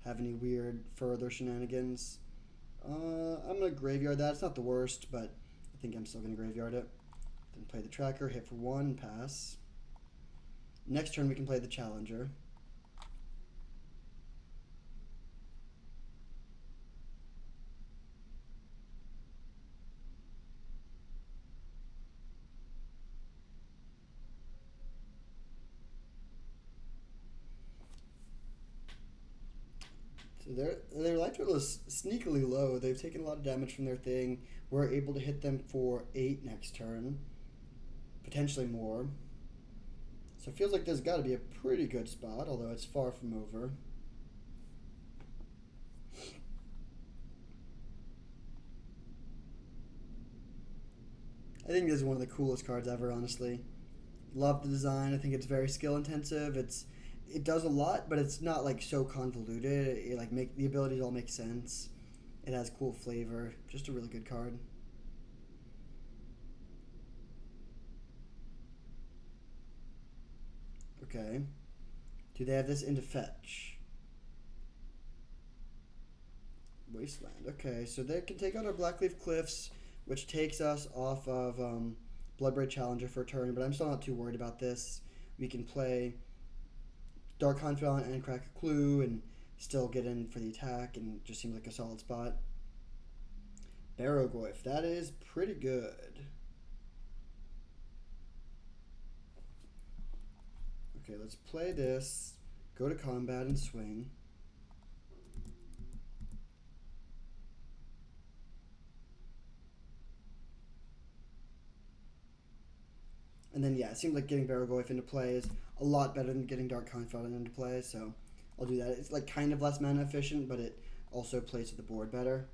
have any weird further shenanigans. I'm going to graveyard that. It's not the worst, but I think I'm still going to graveyard it. Then play the Tracker, hit for 1, pass. Next turn we can play the Challenger. So their life total is sneakily low. They've taken a lot of damage from their thing. We're able to hit them for 8 next turn. Potentially more. So it feels like there's got to be a pretty good spot, although it's far from over. I think this is one of the coolest cards ever, honestly. Love the design. I think it's very skill intensive. It does a lot, but it's not like so convoluted. It like the abilities all make sense. It has cool flavor. Just a really good card. Okay. Do they have this into fetch? Wasteland. Okay, so they can take out our Blackleaf Cliffs, which takes us off of Bloodbraid Challenger for a turn, but I'm still not too worried about this. We can play Dark Confidant and Crack a Clue and still get in for the attack, and it just seems like a solid spot. Barrogoyf, that is pretty good. Okay, let's play this, go to combat and swing. And then, yeah, it seems like getting Barrogoyf into play is a lot better than getting Dark Confidant into play, so I'll do that. It's like kind of less mana efficient, but it also plays to the board better.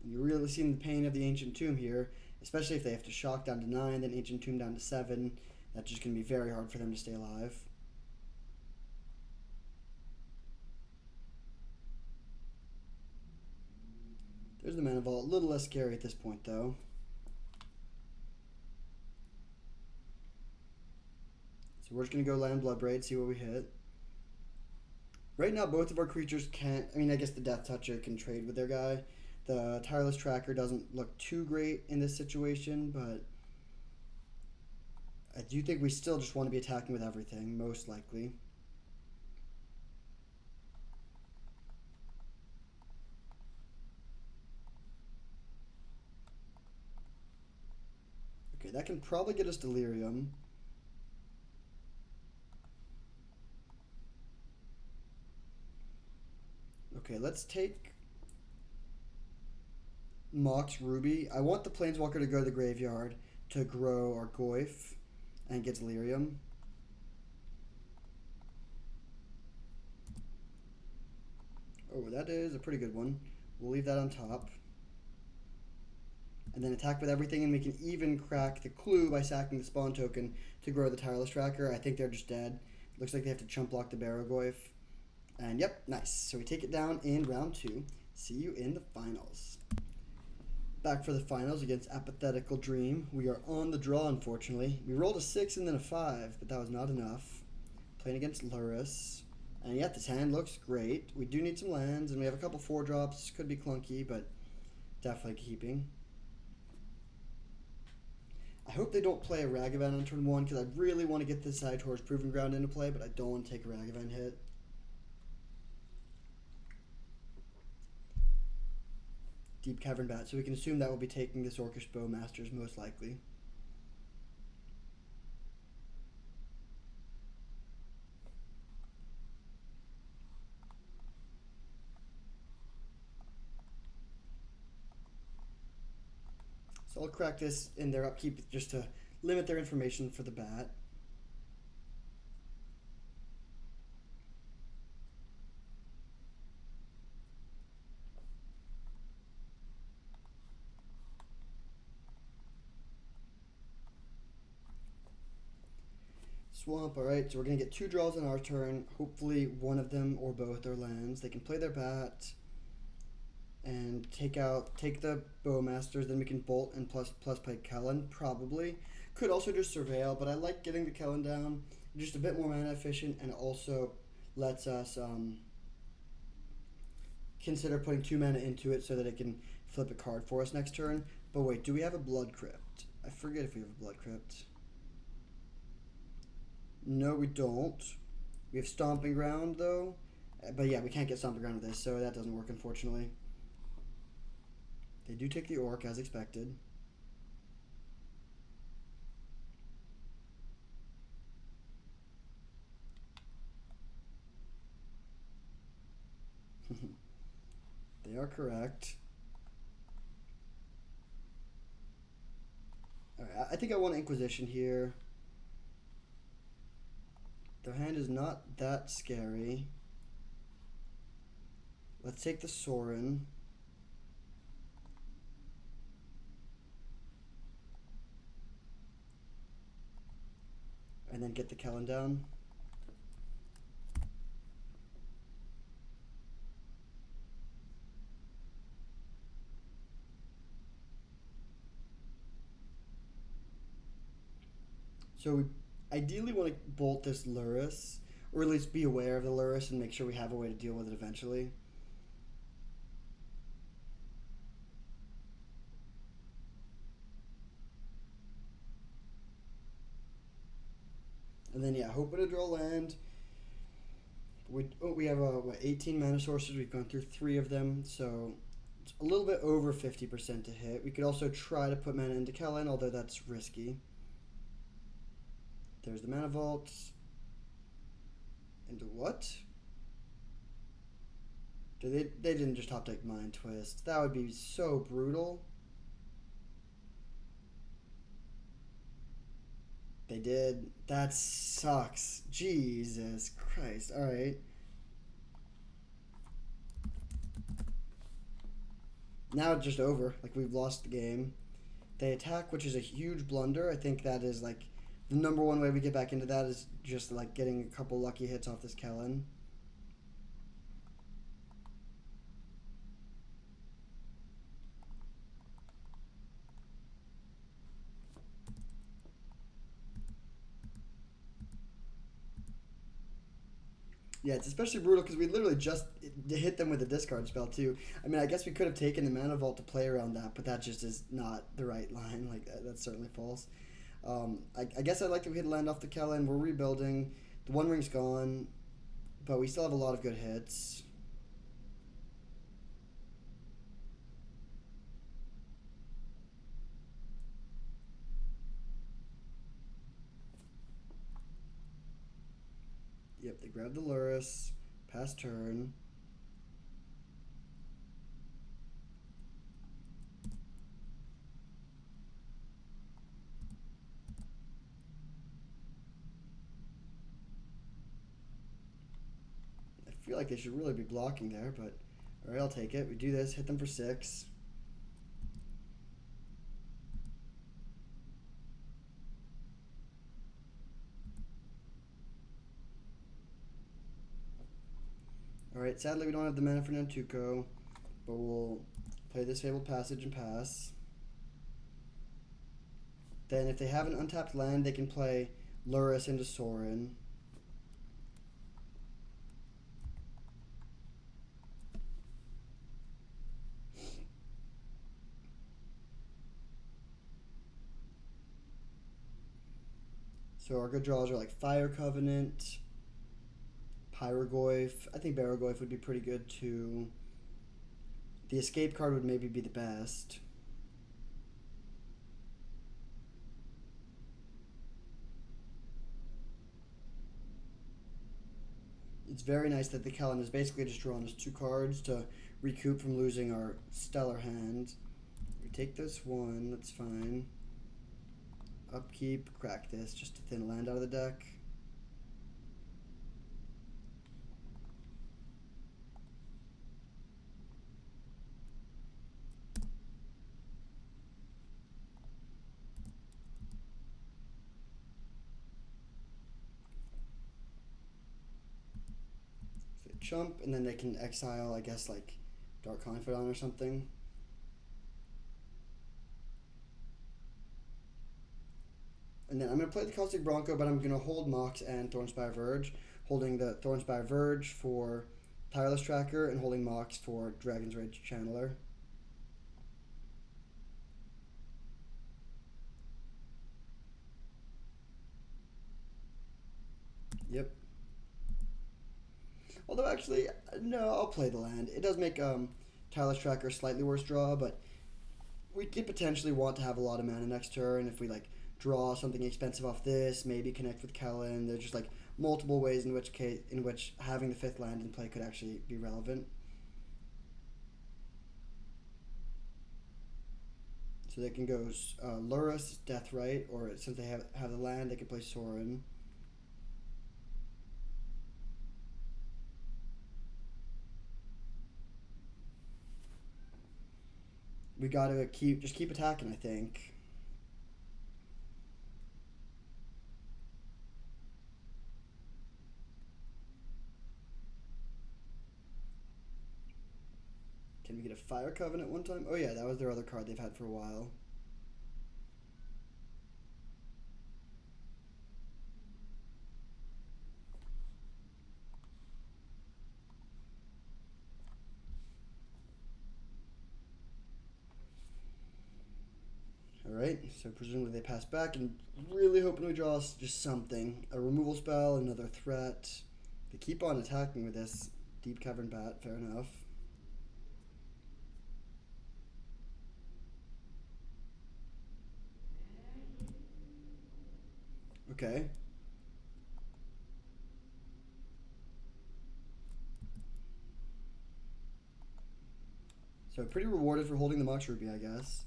And you're really seeing the pain of the Ancient Tomb here, Especially if they have to shock down to 9, then Ancient Tomb down to 7. That's just going to be very hard for them to stay alive. There's the Mana Vault. A little less scary at this point, though. So we're just going to go land Bloodbraid, see what we hit. Right now, both of our creatures can't... I mean, I guess the Death Toucher can trade with their guy. The Tireless Tracker doesn't look too great in this situation, but I do think we still just want to be attacking with everything, most likely. Okay, that can probably get us Delirium. Okay, let's take Mox Ruby. I want the Planeswalker to go to the graveyard to grow our Goyf and get Delirium. Oh, that is a pretty good one. We'll leave that on top. And then attack with everything, and we can even crack the clue by sacking the spawn token to grow the Tireless Tracker. I think they're just dead. Looks like they have to chump block the Barrogoyf. And yep, nice. So we take it down in round 2. See you in the finals. Back for the finals against Apathetical Dream. We are on the draw, unfortunately. We rolled a 6 and then a 5, but that was not enough. Playing against Lurrus. And yet this hand looks great. We do need some lands, and we have a couple 4-drops. Could be clunky, but definitely keeping. I hope they don't play a Ragavan on turn 1, because I really want to get this side towards Proving Ground into play, but I don't want to take a Ragavan hit. Deep Cavern Bat, so we can assume that will be taking this Orcish Bowmasters most likely. So I'll crack this in their upkeep just to limit their information for the bat. Swamp, alright, so we're going to get 2 draws on our turn. Hopefully one of them or both are lands. They can play their bat and take the Bowmasters, then we can bolt and plus play Kellen, probably. Could also just Surveil, but I like getting the Kellen down. Just a bit more mana efficient, and also lets us consider putting 2 mana into it so that it can flip a card for us next turn. But wait, do we have a Blood Crypt? I forget if we have a Blood Crypt. No, we don't. We have Stomping Ground, though. But yeah, we can't get Stomping Ground with this, so that doesn't work, unfortunately. They do take the Orc, as expected. They are correct. Alright, I think I want Inquisition here. Their hand is not that scary. Let's take the Sorin. And then get the Kellen down. So we ideally want to bolt this Lurrus, or at least be aware of the Lurrus and make sure we have a way to deal with it eventually. And then, yeah, hoping to draw land. We have 18 mana sources. We've gone through 3 of them, so it's a little bit over 50% to hit. We could also try to put mana into Kellen, although that's risky. There's the Mana Vault. Into what? They didn't just top deck Mind Twist. That would be so brutal. They did. That sucks. Jesus Christ. Alright. Now it's just over. Like, we've lost the game. They attack, which is a huge blunder. I think that is like the number one way we get back into that is just like getting a couple lucky hits off this Kellen. Yeah, it's especially brutal because we literally just hit them with a discard spell too. I mean, I guess we could have taken the Mana Vault to play around that, but that just is not the right line. Like that's certainly false. I guess I like that we hit land off the Kellen. We're rebuilding. The One Ring's gone, but we still have a lot of good hits. Yep, they grab the Luris. Pass turn. I feel like they should really be blocking there, but alright, I'll take it. We do this, hit them for 6. Alright, sadly we don't have the mana for Nantuko, but we'll play this Fabled Passage and pass. Then if they have an untapped land, they can play Luris into Sorin. So our good draws are like Fire Covenant, Pyrogoyf. I think Barogoyf would be pretty good too. The escape card would maybe be the best. It's very nice that the Kellen is basically just drawing us 2 cards to recoup from losing our stellar hand. We take this one, that's fine. Upkeep, crack this just to thin a land out of the deck. So they chump, and then they can exile, I guess, like Dark Confidant or something. And then I'm going to play the Caustic Bronco, but I'm going to hold Mox and Thornspire Verge, holding the Thornspire Verge for Tireless Tracker and holding Mox for Dragon's Rage Channeler. Yep. Although actually, no, I'll play the land. It does make Tireless Tracker slightly worse draw, but we could potentially want to have a lot of mana next turn if we like draw something expensive off this, maybe connect with Kellen. There's just like multiple ways in which having the 5th land in play could actually be relevant. So they can go Luris, Deathrite, or since they have the land, they can play Sorin. We gotta keep attacking, I think. Can we get a Fire Covenant one time? Oh yeah, that was their other card they've had for a while. Alright, so presumably they pass back and really hoping we draw just something. A removal spell, another threat. They keep on attacking with this Deep Cavern Bat, fair enough. Okay. So pretty rewarded for holding the Mox Ruby, I guess.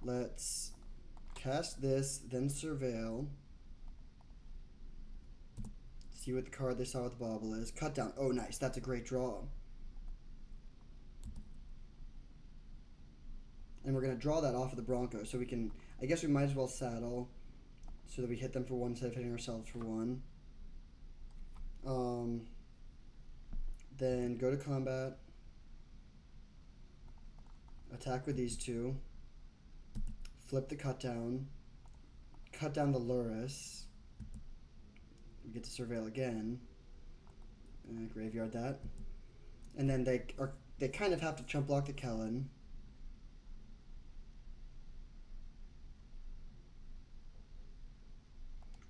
Let's cast this, then Surveil. See what the card they saw with the bauble is. Cut down. Oh, nice. That's a great draw. And we're going to draw that off of the Broncos. So we can, I guess we might as well saddle so that we hit them for 1 instead of hitting ourselves for 1. Then go to combat. Attack with these 2. Flip the cut down. Cut down the Luris. We get to surveil again. Graveyard that. And then they kind of have to chump block the Kellen.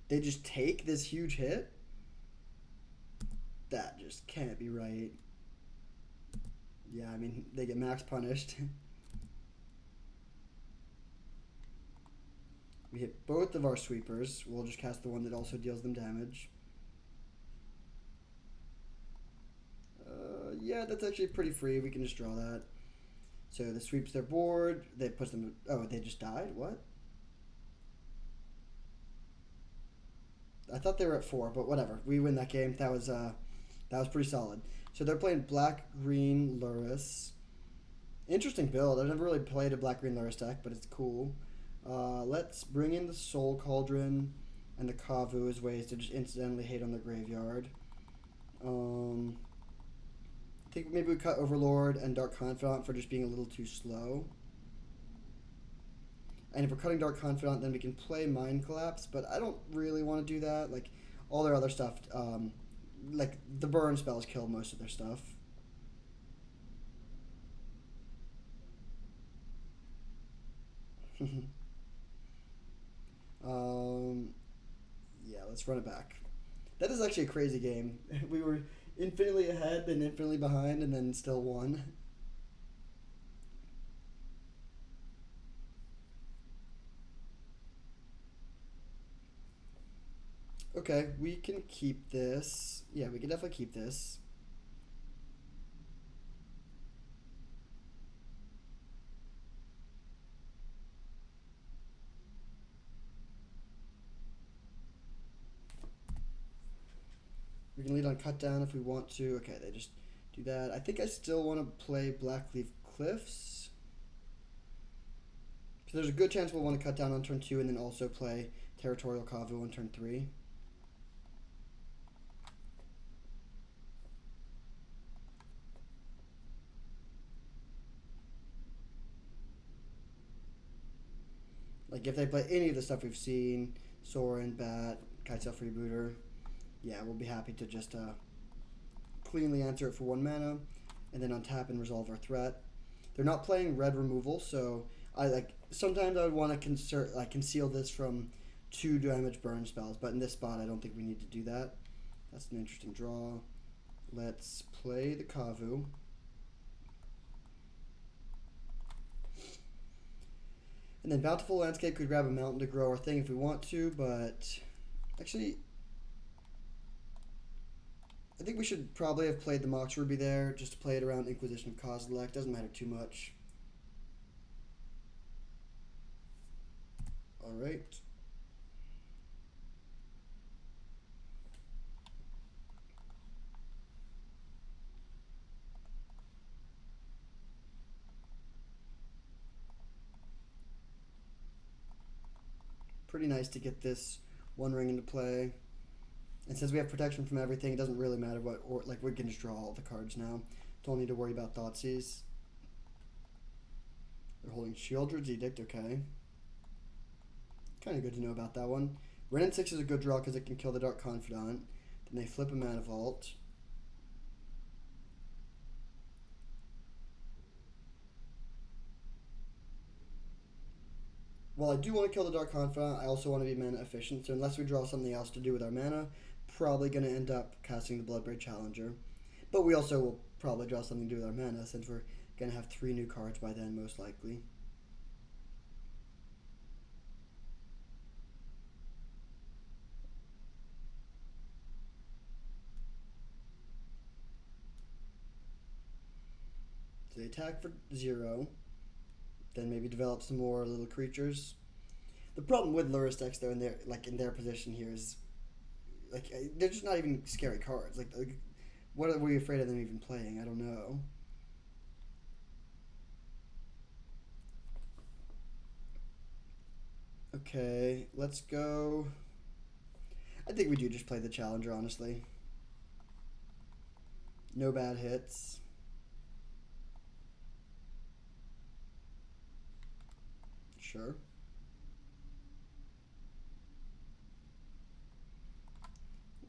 They just take this huge hit? That just can't be right. Yeah, I mean, they get max punished. We hit both of our sweepers. We'll just cast the one that also deals them damage. Yeah, that's actually pretty free. We can just draw that. So this sweeps their board. They puts them... Oh, they just died? What? I thought they were at 4, but whatever. We win that game. That was pretty solid. So they're playing black-green Luris. Interesting build. I've never really played a black-green Luris deck, but it's cool. Let's bring in the Soul Cauldron and the Kavu as ways to just incidentally hate on the graveyard. I think maybe we cut Overlord and Dark Confidant for just being a little too slow. And if we're cutting Dark Confidant, then we can play Mind Collapse, but I don't really want to do that. Like, all their other stuff, like, the burn spells kill most of their stuff. Yeah, let's run it back. That is actually a crazy game. We were infinitely ahead, then infinitely behind, and then still won. Okay, we can keep this. Yeah, we can definitely keep this. We can lead on cut down if we want to. Okay, they just do that. I think I still want to play Blackleaf Cliffs. Because there's a good chance we'll want to cut down on turn 2 and then also play Territorial Kavu on turn 3. Like, if they play any of the stuff we've seen, Sorin, Bat, Kitesail Freebooter, yeah, we'll be happy to just cleanly answer it for 1 mana, and then untap and resolve our threat. They're not playing red removal, so sometimes I would want to conceal this from 2 damage burn spells, but in this spot I don't think we need to do that. That's an interesting draw. Let's play the Kavu. And then Bountiful Landscape could grab a mountain to grow our thing if we want to, but actually I think we should probably have played the Mox Ruby there, just to play it around Inquisition of Kozilek. Doesn't matter too much. Alright. Pretty nice to get this One Ring into play. And since we have protection from everything, it doesn't really matter what, or like we can just draw all the cards now. Don't need to worry about Thoughtseize. They're holding Shieldred's Edict, okay. Kind of good to know about that one. Renin 6 is a good draw because it can kill the Dark Confidant. Then they flip a Mana Vault. While I do want to kill the Dark Confidant, I also want to be mana efficient, so unless we draw something else to do with our mana, probably going to end up casting the Bloodbraid Challenger. But we also will probably draw something to do with our mana, since we're going to have 3 new cards by then, most likely. So they attack for 0. Then maybe develop some more little creatures. The problem with Luris decks, though, in their position here is, like, they're just not even scary cards. Like what are we afraid of them even playing? I don't know. Okay, let's go. I think we do just play the challenger, honestly. No bad hits. Sure.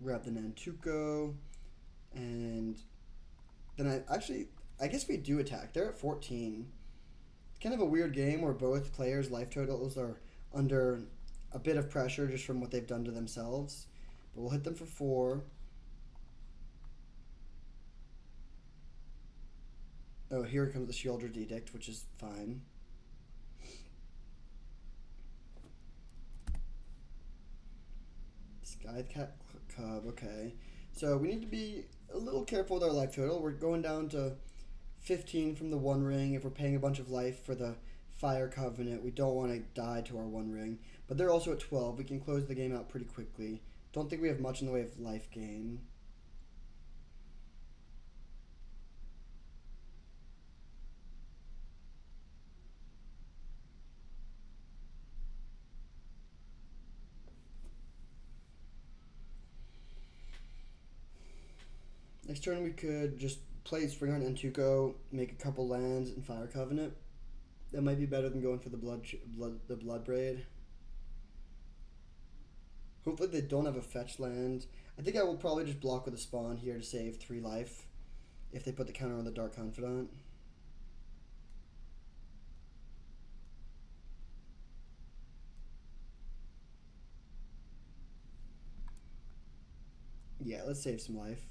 Grab the Nantuko. And then I guess we do attack. They're at 14. It's kind of a weird game where both players' life totals are under a bit of pressure just from what they've done to themselves. But we'll hit them for 4. Oh, here comes the Sheoldred's Edict, which is fine. Skycat Cub, okay. So we need to be a little careful with our life total. We're going down to 15 from the One Ring. If we're paying a bunch of life for the Fire Covenant, we don't want to die to our One Ring. But they're also at 12. We can close the game out pretty quickly. Don't think we have much in the way of life gain. Next turn we could just play Springheart and Tuco, make a couple lands and Fire Covenant. That might be better than going for the Blood Braid. Hopefully they don't have a fetch land. I think I will probably just block with a Spawn here to save 3 life if they put the counter on the Dark Confidant. Yeah, let's save some life.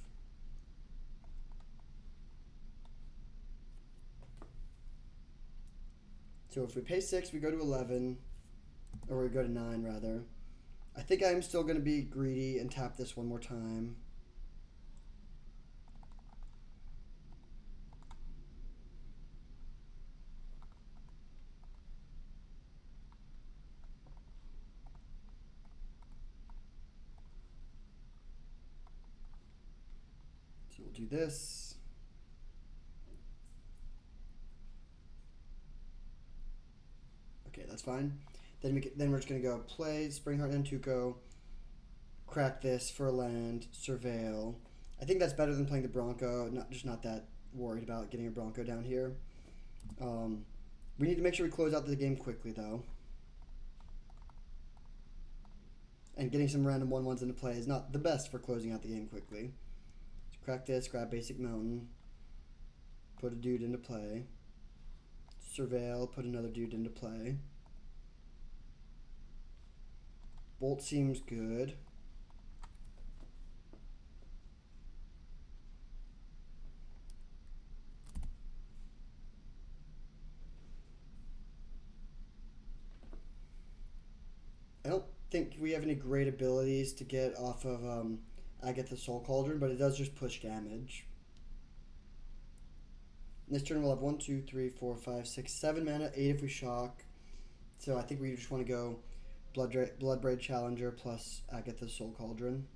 So if we pay 6, we go to 11, or we go to 9 rather. I think I'm still going to be greedy and tap this one more time. So we'll do this. Okay, that's fine. Then we're just gonna go play Springheart and Tuco, crack this for a land, surveil. I think that's better than playing the Bronco. Not that worried about getting a Bronco down here. We need to make sure we close out the game quickly though. And getting some random 1/1s into play is not the best for closing out the game quickly. So crack this, grab basic mountain, put a dude into play. Surveil, put another dude into play. Bolt seems good. I don't think we have any great abilities to get off of Agatha Soul Cauldron, but it does just push damage. This turn we'll have 1, 2, 3, 4, 5, 6, 7 mana, 8 if we shock. So I think we just want to go Blood Braid Challenger plus Agatha's Soul Cauldron.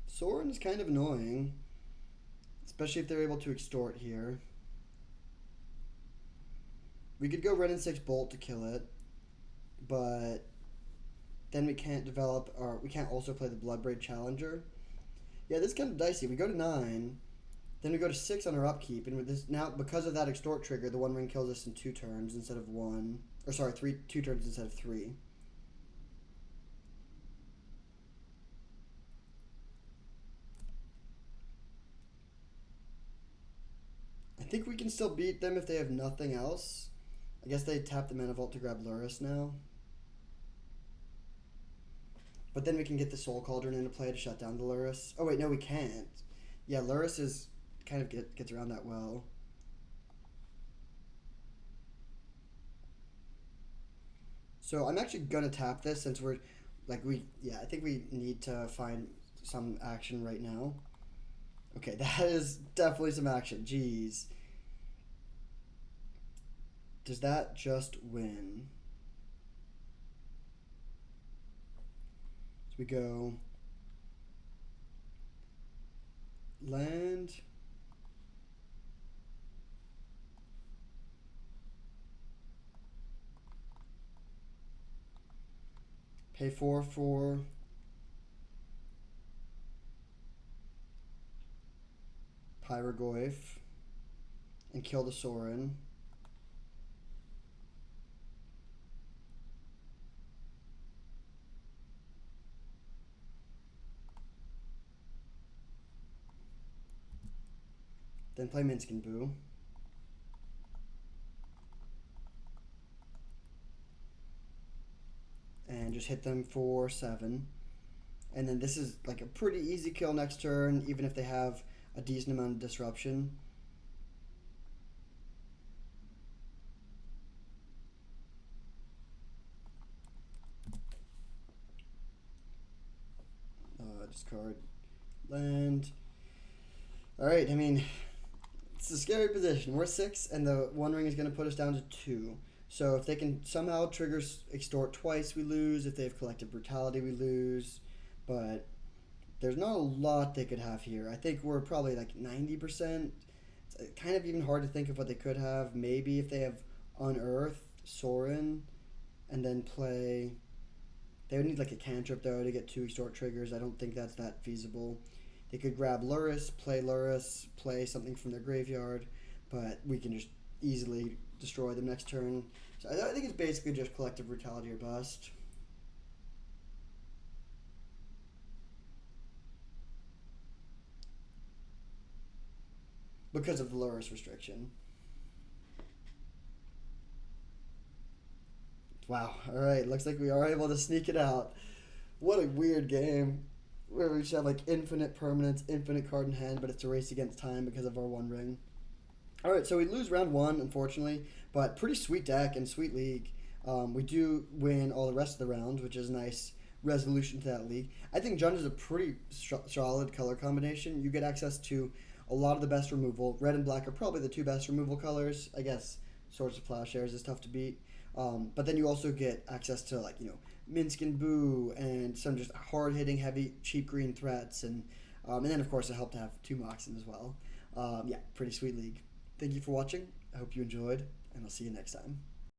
Sorin is kind of annoying, especially if they're able to extort here. We could go Red and 6 Bolt to kill it, but then we can't develop, or we can't also play the Blood Braid Challenger. Yeah, this is kind of dicey. We go to 9, then we go to 6 on our upkeep, and with this now, because of that extort trigger, the One Ring kills us in 2 turns instead of 1. Or sorry, 2 turns instead of 3. I think we can still beat them if they have nothing else. I guess they tap the Mana Vault to grab Lurrus now. But then we can get the Soul Cauldron into play to shut down the Lurrus. Oh wait, no we can't. Yeah, Lurrus is kind of gets around that well. So I'm actually gonna tap this since we're I think we need to find some action right now. Okay, that is definitely some action. Jeez. Does that just win? So we go Land. Pay 4 for Pyrogoyf and kill the Sorin. Then play Minskin Boo. And just hit them for 7. And then this is like a pretty easy kill next turn, even if they have a decent amount of disruption. Discard land. Alright, I mean, it's a scary position. We're 6, and the One Ring is going to put us down to 2. So if they can somehow trigger Extort twice, we lose. If they have Collective Brutality, we lose. But there's not a lot they could have here. I think we're probably like 90%. It's kind of even hard to think of what they could have. Maybe if they have Unearth, Sorin, and then play... They would need like a cantrip though to get 2 Extort triggers. I don't think that's that feasible. They could grab Luris, play something from their graveyard, but we can just easily destroy them next turn. So I think it's basically just Collective Brutality or bust. Because of the Luris restriction. Wow, alright, looks like we are able to sneak it out. What a weird game. Where we just have like infinite permanence, infinite card in hand, but it's a race against time because of our One Ring. Alright, so we lose round 1, unfortunately, but pretty sweet deck and sweet league. We do win all the rest of the rounds, which is a nice resolution to that league. I think Jund is a pretty solid color combination. You get access to a lot of the best removal. Red and black are probably the 2 best removal colors. I guess Swords of Plowshares is tough to beat. But then you also get access to, like, Minskin Boo and some just hard-hitting, heavy, cheap green threats. And then, of course, it helped to have 2 Moxen as well. Yeah, pretty sweet league. Thank you for watching. I hope you enjoyed, and I'll see you next time.